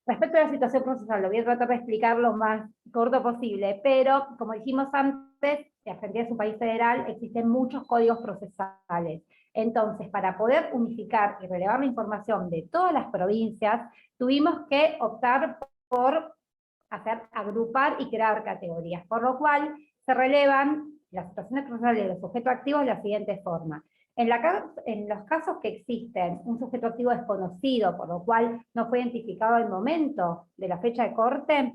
Respecto a la situación procesal, lo voy a tratar de explicar lo más corto posible, pero como dijimos antes, Argentina es un país federal, existen muchos códigos procesales. Entonces, para poder unificar y relevar la información de todas las provincias, tuvimos que optar por agrupar y crear categorías, por lo cual se relevan las situaciones procesales de los sujetos activos de la siguiente forma. En los casos que existen un sujeto activo desconocido, por lo cual no fue identificado al momento de la fecha de corte,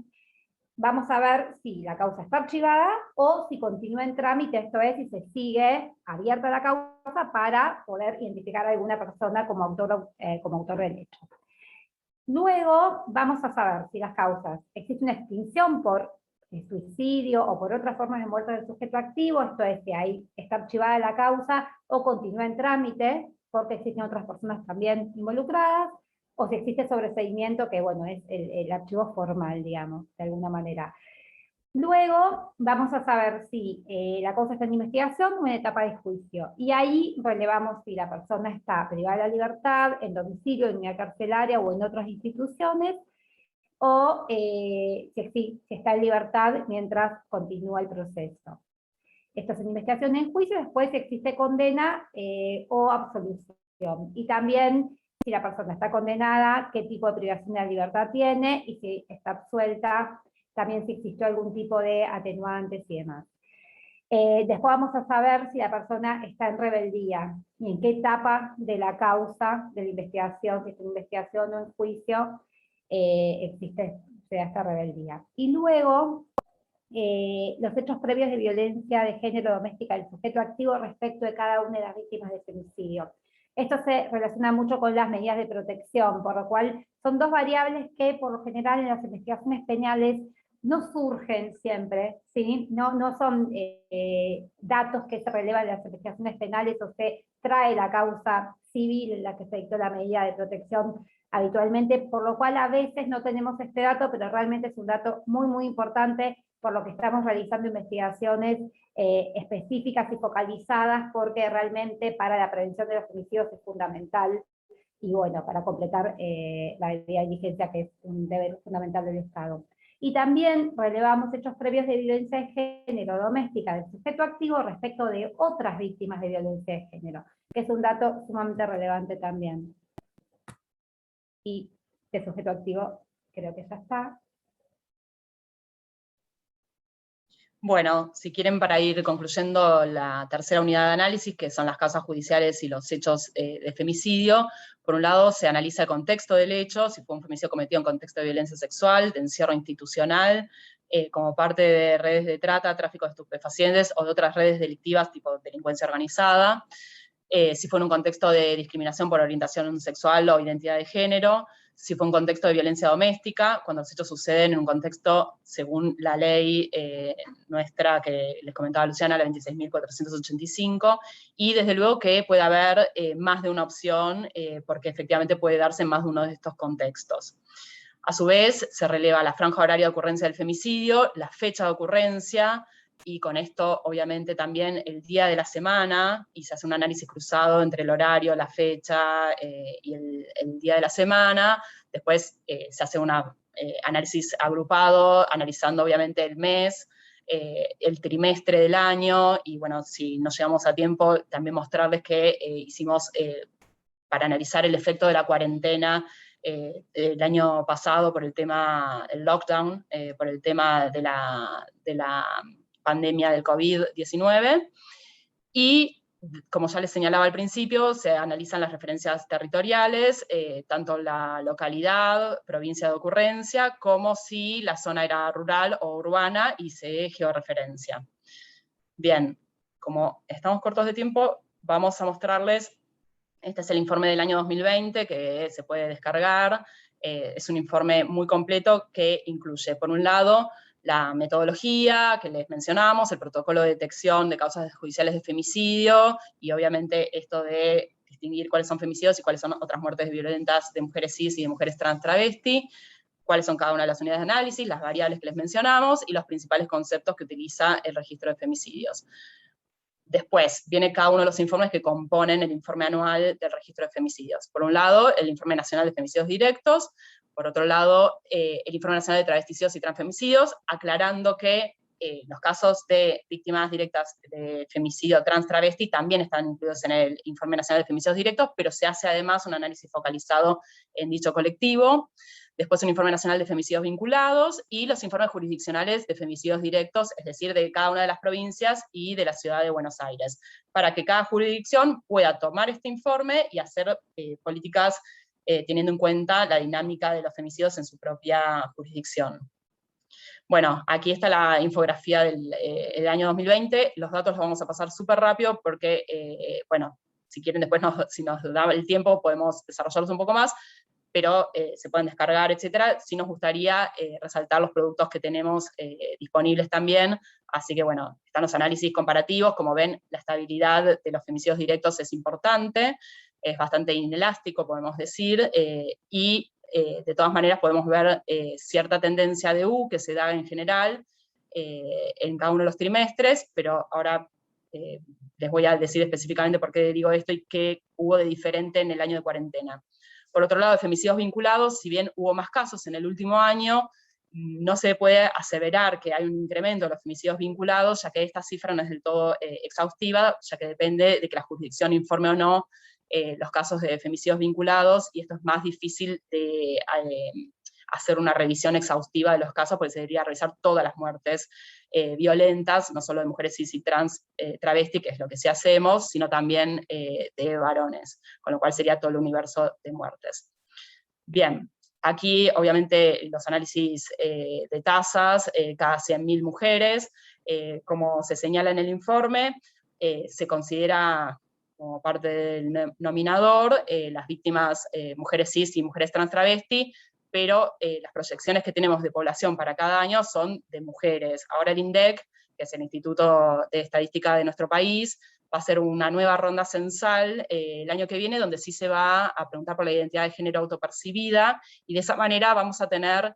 vamos a ver si la causa está archivada o si continúa en trámite, esto es, si se sigue abierta la causa para poder identificar a alguna persona como autor del hecho. Luego vamos a saber si las causas, existe una extinción por suicidio o por otras formas de muerte del sujeto activo, esto es, si ahí está archivada la causa o continúa en trámite, porque existen otras personas también involucradas, o si existe sobreseimiento, que bueno, es el archivo formal, digamos, de alguna manera. Luego vamos a saber si la causa está en investigación o en etapa de juicio, y ahí relevamos si la persona está privada de la libertad, en domicilio, en unidad carcelaria o en otras instituciones, o si está en libertad mientras continúa el proceso. Esto es en investigación en juicio, después si existe condena o absolución. Y también si la persona está condenada, qué tipo de privación de la libertad tiene, y si está absuelta, también si existió algún tipo de atenuantes y demás. Después vamos a saber si la persona está en rebeldía, y en qué etapa de la causa, de la investigación, si está en investigación o en juicio, existe esta rebeldía. Y luego, los hechos previos de violencia de género doméstica del sujeto activo respecto de cada una de las víctimas de femicidio. Esto se relaciona mucho con las medidas de protección, por lo cual son dos variables que por lo general en las investigaciones penales no surgen siempre, ¿sí? No son datos que se relevan en las investigaciones penales o se trae la causa civil en la que se dictó la medida de protección habitualmente, por lo cual a veces no tenemos este dato, pero realmente es un dato muy, muy importante, por lo que estamos realizando investigaciones específicas y focalizadas, porque realmente para la prevención de los homicidios es fundamental, y bueno, para completar la medida de diligencia, que es un deber fundamental del Estado. Y también relevamos hechos previos de violencia de género doméstica del sujeto activo respecto de otras víctimas de violencia de género, que es un dato sumamente relevante también. Y de sujeto activo creo que ya está. Bueno, si quieren, para ir concluyendo la tercera unidad de análisis, que son las causas judiciales y los hechos de femicidio, por un lado se analiza el contexto del hecho, si fue un femicidio cometido en contexto de violencia sexual, de encierro institucional, como parte de redes de trata, tráfico de estupefacientes o de otras redes delictivas tipo delincuencia organizada, si fue en un contexto de discriminación por orientación sexual o identidad de género, si fue un contexto de violencia doméstica, cuando los hechos suceden en un contexto, según la ley nuestra que les comentaba Luciana, la 26.485, y desde luego que puede haber más de una opción, porque efectivamente puede darse en más de uno de estos contextos. A su vez, se releva la franja horaria de ocurrencia del femicidio, la fecha de ocurrencia, y con esto, obviamente, también el día de la semana, y se hace un análisis cruzado entre el horario, la fecha y el día de la semana. Después se hace un análisis agrupado, analizando, obviamente, el mes, el trimestre del año, y bueno, si nos llevamos a tiempo, también mostrarles que hicimos, para analizar el efecto de la cuarentena el año pasado por el tema del lockdown, por el tema de la pandemia del COVID-19, y como ya les señalaba al principio, se analizan las referencias territoriales, tanto la localidad, provincia de ocurrencia, como si la zona era rural o urbana, y se georreferencia. Bien, como estamos cortos de tiempo, vamos a mostrarles, este es el informe del año 2020, que se puede descargar, es un informe muy completo que incluye, por un lado, la metodología que les mencionamos, el protocolo de detección de causas judiciales de femicidio, y obviamente esto de distinguir cuáles son femicidios y cuáles son otras muertes violentas de mujeres cis y de mujeres trans travesti, cuáles son cada una de las unidades de análisis, las variables que les mencionamos, y los principales conceptos que utiliza el registro de femicidios. Después viene cada uno de los informes que componen el informe anual del registro de femicidios. Por un lado, el informe nacional de femicidios directos, por otro lado, el informe nacional de travesticidios y transfemicidios, aclarando que los casos de víctimas directas de femicidio trans travesti también están incluidos en el Informe Nacional de Femicidios Directos, pero se hace además un análisis focalizado en dicho colectivo. Después un informe nacional de femicidios vinculados y los informes jurisdiccionales de femicidios directos, es decir, de cada una de las provincias y de la ciudad de Buenos Aires, para que cada jurisdicción pueda tomar este informe y hacer políticas teniendo en cuenta la dinámica de los femicidios en su propia jurisdicción. Bueno, aquí está la infografía del año 2020, los datos los vamos a pasar súper rápido porque, bueno, si quieren después, si nos da el tiempo, podemos desarrollarlos un poco más, pero se pueden descargar, etcétera. Sí nos gustaría resaltar los productos que tenemos disponibles también, así que bueno, están los análisis comparativos, como ven, la estabilidad de los femicidios directos es importante, es bastante inelástico, podemos decir, y de todas maneras podemos ver cierta tendencia de U que se da en general en cada uno de los trimestres, pero ahora les voy a decir específicamente por qué digo esto y qué hubo de diferente en el año de cuarentena. Por otro lado, de femicidios vinculados, si bien hubo más casos en el último año, no se puede aseverar que hay un incremento de los femicidios vinculados, ya que esta cifra no es del todo exhaustiva, ya que depende de que la jurisdicción informe o no los casos de femicidios vinculados, y esto es más difícil de hacer una revisión exhaustiva de los casos, porque se debería revisar todas las muertes violentas, no solo de mujeres cis y trans travesti, que es lo que sí hacemos, sino también de varones, con lo cual sería todo el universo de muertes. Bien, aquí obviamente los análisis de tasas, cada 100.000 mujeres, como se señala en el informe, se considera como parte del nominador las víctimas mujeres cis y mujeres trans travesti, pero las proyecciones que tenemos de población para cada año son de mujeres. Ahora el INDEC, que es el Instituto de Estadística de nuestro país, va a hacer una nueva ronda censal el año que viene, donde sí se va a preguntar por la identidad de género autopercibida, y de esa manera vamos a tener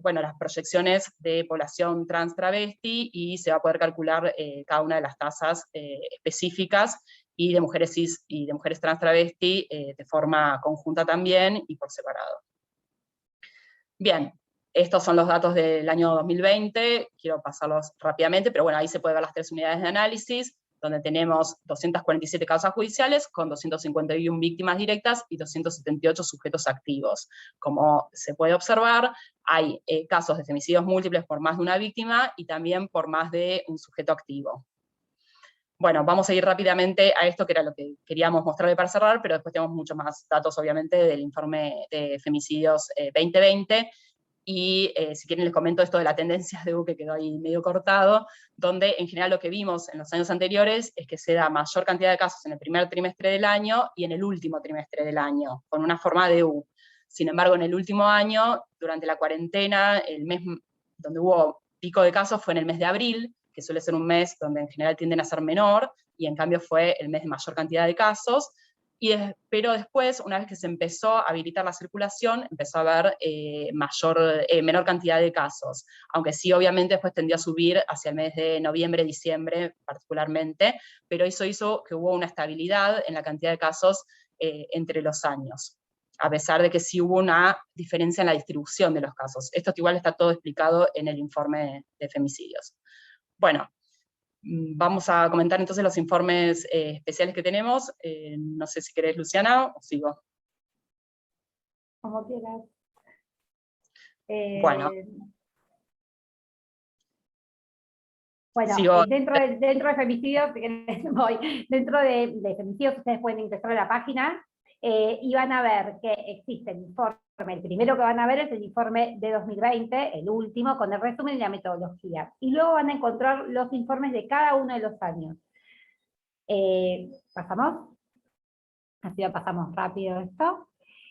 bueno, las proyecciones de población trans travesti, y se va a poder calcular cada una de las tasas específicas, y de mujeres cis y de mujeres trans travesti de forma conjunta también y por separado. Bien, estos son los datos del año 2020, quiero pasarlos rápidamente, pero bueno, ahí se puede ver las 3 unidades de análisis, donde tenemos 247 causas judiciales, con 251 víctimas directas y 278 sujetos activos. Como se puede observar, hay casos de femicidios múltiples por más de una víctima, y también por más de un sujeto activo. Bueno, vamos a ir rápidamente a esto, que era lo que queríamos mostrarle para cerrar, pero después tenemos muchos más datos, obviamente, del informe de femicidios 2020, y si quieren les comento esto de la tendencia de U, que quedó ahí medio cortado, donde en general lo que vimos en los años anteriores es que se da mayor cantidad de casos en el primer trimestre del año y en el último trimestre del año, con una forma de U. Sin embargo, en el último año, durante la cuarentena, el mes donde hubo pico de casos fue en el mes de abril, que suele ser un mes donde en general tienden a ser menor, y en cambio fue el mes de mayor cantidad de casos, pero después, una vez que se empezó a habilitar la circulación, empezó a haber menor cantidad de casos, aunque sí obviamente después tendió a subir hacia el mes de noviembre, diciembre particularmente, pero eso hizo que hubo una estabilidad en la cantidad de casos entre los años, a pesar de que sí hubo una diferencia en la distribución de los casos. Esto igual está todo explicado en el informe de femicidios. Bueno, vamos a comentar entonces los informes especiales que tenemos. No sé si querés, Luciana, o sigo. Como quieras. Bueno, dentro de femicidios, dentro de femicidios ustedes pueden ingresar a la página y van a ver que existe el informe. El primero que van a ver es el informe de 2020, el último, con el resumen y la metodología. Y luego van a encontrar los informes de cada uno de los años. ¿Pasamos? Así lo pasamos rápido esto.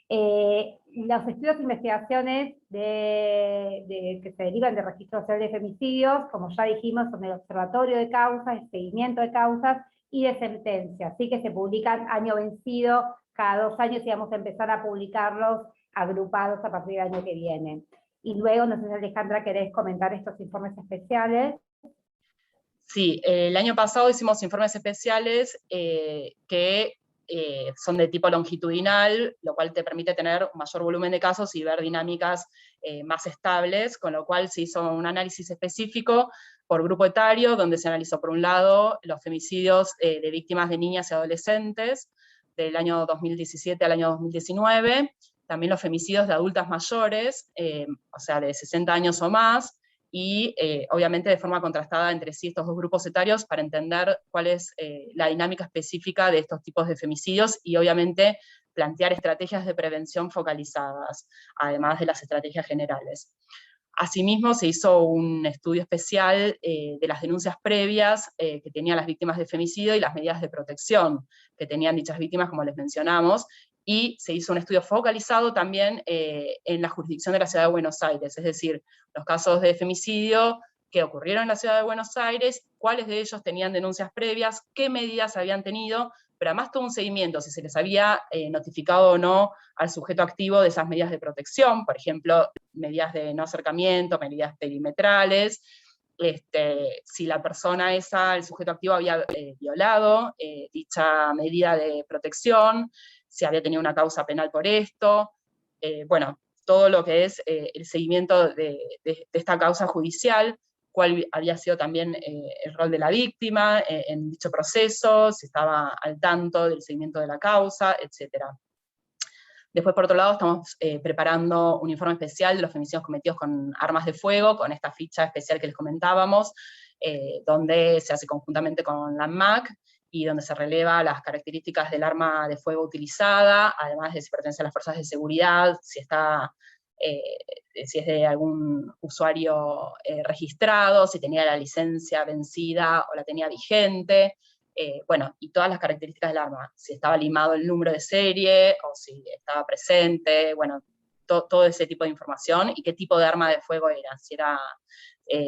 Los estudios e investigaciones que se derivan del Registro Nacional de Femicidios, como ya dijimos, son el observatorio de causas, el seguimiento de causas y de sentencias, así que se publican año vencido, cada 2 años, y vamos a empezar a publicarlos agrupados a partir del año que viene. Y luego, no sé si Alejandra querés comentar estos informes especiales. Sí, el año pasado hicimos informes especiales que son de tipo longitudinal, lo cual te permite tener un mayor volumen de casos y ver dinámicas más estables, con lo cual se hizo un análisis específico por grupo etario, donde se analizó, por un lado, los femicidios de víctimas de niñas y adolescentes del año 2017 al año 2019, también los femicidios de adultas mayores, o sea, de 60 años o más, y obviamente de forma contrastada entre sí estos dos grupos etarios para entender cuál es la dinámica específica de estos tipos de femicidios y obviamente plantear estrategias de prevención focalizadas, además de las estrategias generales. Asimismo, se hizo un estudio especial de las denuncias previas que tenían las víctimas de femicidio y las medidas de protección que tenían dichas víctimas, como les mencionamos, y se hizo un estudio focalizado también en la jurisdicción de la Ciudad de Buenos Aires, es decir, los casos de femicidio que ocurrieron en la Ciudad de Buenos Aires, cuáles de ellos tenían denuncias previas, qué medidas habían tenido, pero además todo un seguimiento, si se les había notificado o no al sujeto activo de esas medidas de protección, por ejemplo, medidas de no acercamiento, medidas perimetrales, si la persona esa, el sujeto activo, había violado dicha medida de protección, si había tenido una causa penal por esto, bueno, todo lo que es el seguimiento de esta causa judicial, cuál había sido también el rol de la víctima en dicho proceso, si estaba al tanto del seguimiento de la causa, etc. Después, por otro lado, estamos preparando un informe especial de los femicidios cometidos con armas de fuego, con esta ficha especial que les comentábamos, donde se hace conjuntamente con la ANMAC, y donde se releva las características del arma de fuego utilizada, además de si pertenece a las fuerzas de seguridad, si es de algún usuario registrado, si tenía la licencia vencida o la tenía vigente, bueno, y todas las características del arma, si estaba limado el número de serie, o si estaba presente, bueno, todo ese tipo de información, y qué tipo de arma de fuego era, si era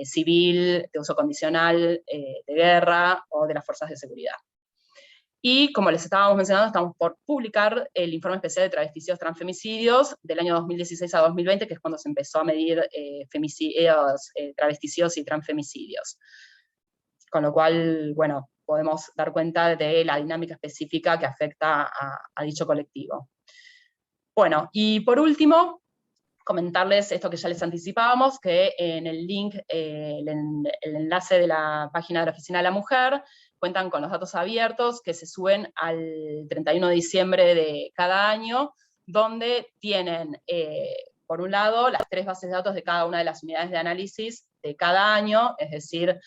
civil, de uso condicional, de guerra, o de las fuerzas de seguridad. Y como les estábamos mencionando, estamos por publicar el informe especial de travesticidios transfemicidios del año 2016 a 2020, que es cuando se empezó a medir travesticidios y transfemicidios. Con lo cual, bueno, podemos dar cuenta de la dinámica específica que afecta a dicho colectivo. Bueno, y por último, comentarles esto que ya les anticipábamos, que en el link, el enlace de la página de la Oficina de la Mujer, cuentan con los datos abiertos que se suben al 31 de diciembre de cada año, donde tienen, por un lado, las 3 bases de datos de cada una de las unidades de análisis de cada año, es decir,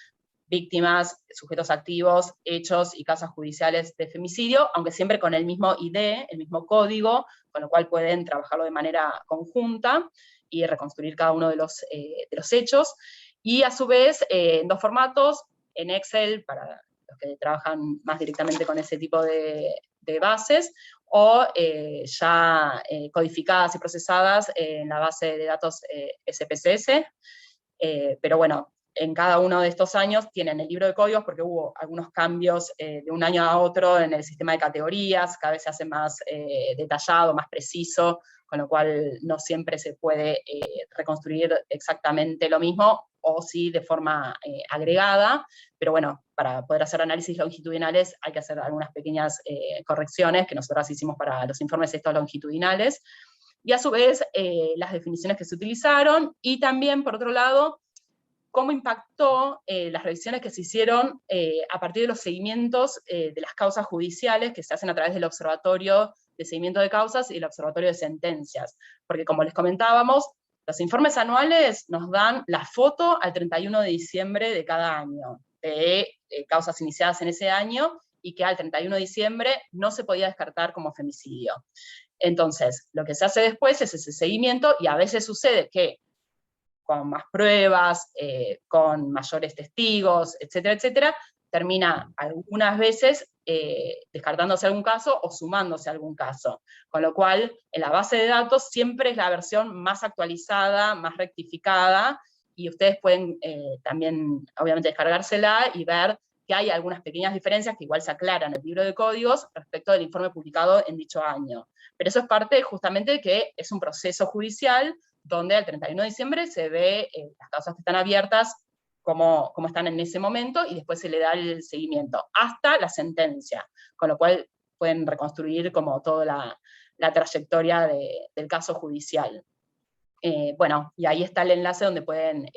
víctimas, sujetos activos, hechos y causas judiciales de femicidio, aunque siempre con el mismo ID, el mismo código, con lo cual pueden trabajarlo de manera conjunta y reconstruir cada uno de los hechos. Y a su vez, en 2 formatos, en Excel, para los que trabajan más directamente con ese tipo de bases, o ya codificadas y procesadas en la base de datos SPSS. Pero bueno, en cada uno de estos años tienen el libro de códigos, porque hubo algunos cambios de un año a otro en el sistema de categorías, cada vez se hace más detallado, más preciso, con lo cual no siempre se puede reconstruir exactamente lo mismo, o sí de forma agregada, pero bueno, para poder hacer análisis longitudinales hay que hacer algunas pequeñas correcciones que nosotros hicimos para los informes estos longitudinales, y a su vez las definiciones que se utilizaron, y también, por otro lado, cómo impactó las revisiones que se hicieron a partir de los seguimientos de las causas judiciales que se hacen a través del Observatorio de Seguimiento de Causas y el Observatorio de Sentencias. Porque como les comentábamos, los informes anuales nos dan la foto al 31 de diciembre de cada año, de causas iniciadas en ese año, y que al 31 de diciembre no se podía descartar como femicidio. Entonces, lo que se hace después es ese seguimiento, y a veces sucede que con más pruebas, con mayores testigos, etcétera, etcétera, termina algunas veces descartándose algún caso o sumándose algún caso. Con lo cual, en la base de datos siempre es la versión más actualizada, más rectificada, y ustedes pueden también, obviamente, descargársela y ver que hay algunas pequeñas diferencias que igual se aclaran en el libro de códigos respecto del informe publicado en dicho año. Pero eso es parte justamente de que es un proceso judicial donde al 31 de diciembre se ve las causas que están abiertas, cómo están en ese momento, y después se le da el seguimiento, hasta la sentencia, con lo cual pueden reconstruir como toda la trayectoria del caso judicial. Bueno, y ahí está el enlace donde pueden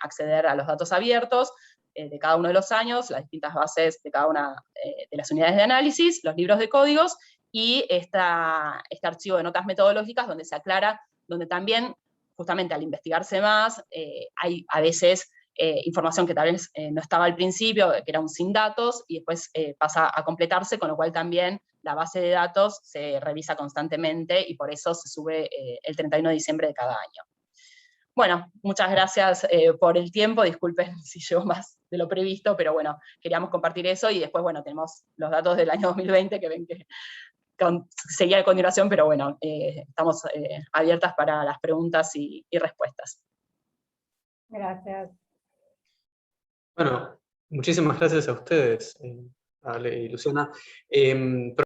acceder a los datos abiertos, de cada uno de los años, las distintas bases de cada una de las unidades de análisis, los libros de códigos, y este archivo de notas metodológicas donde se aclara, donde también, justamente al investigarse más, hay a veces información que tal vez no estaba al principio, que era un sin datos, y después pasa a completarse, con lo cual también la base de datos se revisa constantemente, y por eso se sube el 31 de diciembre de cada año. Bueno, muchas gracias por el tiempo, disculpen si llevo más de lo previsto, pero bueno, queríamos compartir eso, y después, bueno, tenemos los datos del año 2020, que ven que seguía de continuación, pero bueno, estamos abiertas para las preguntas y respuestas. Gracias. Bueno, muchísimas gracias a ustedes, Ale y Luciana.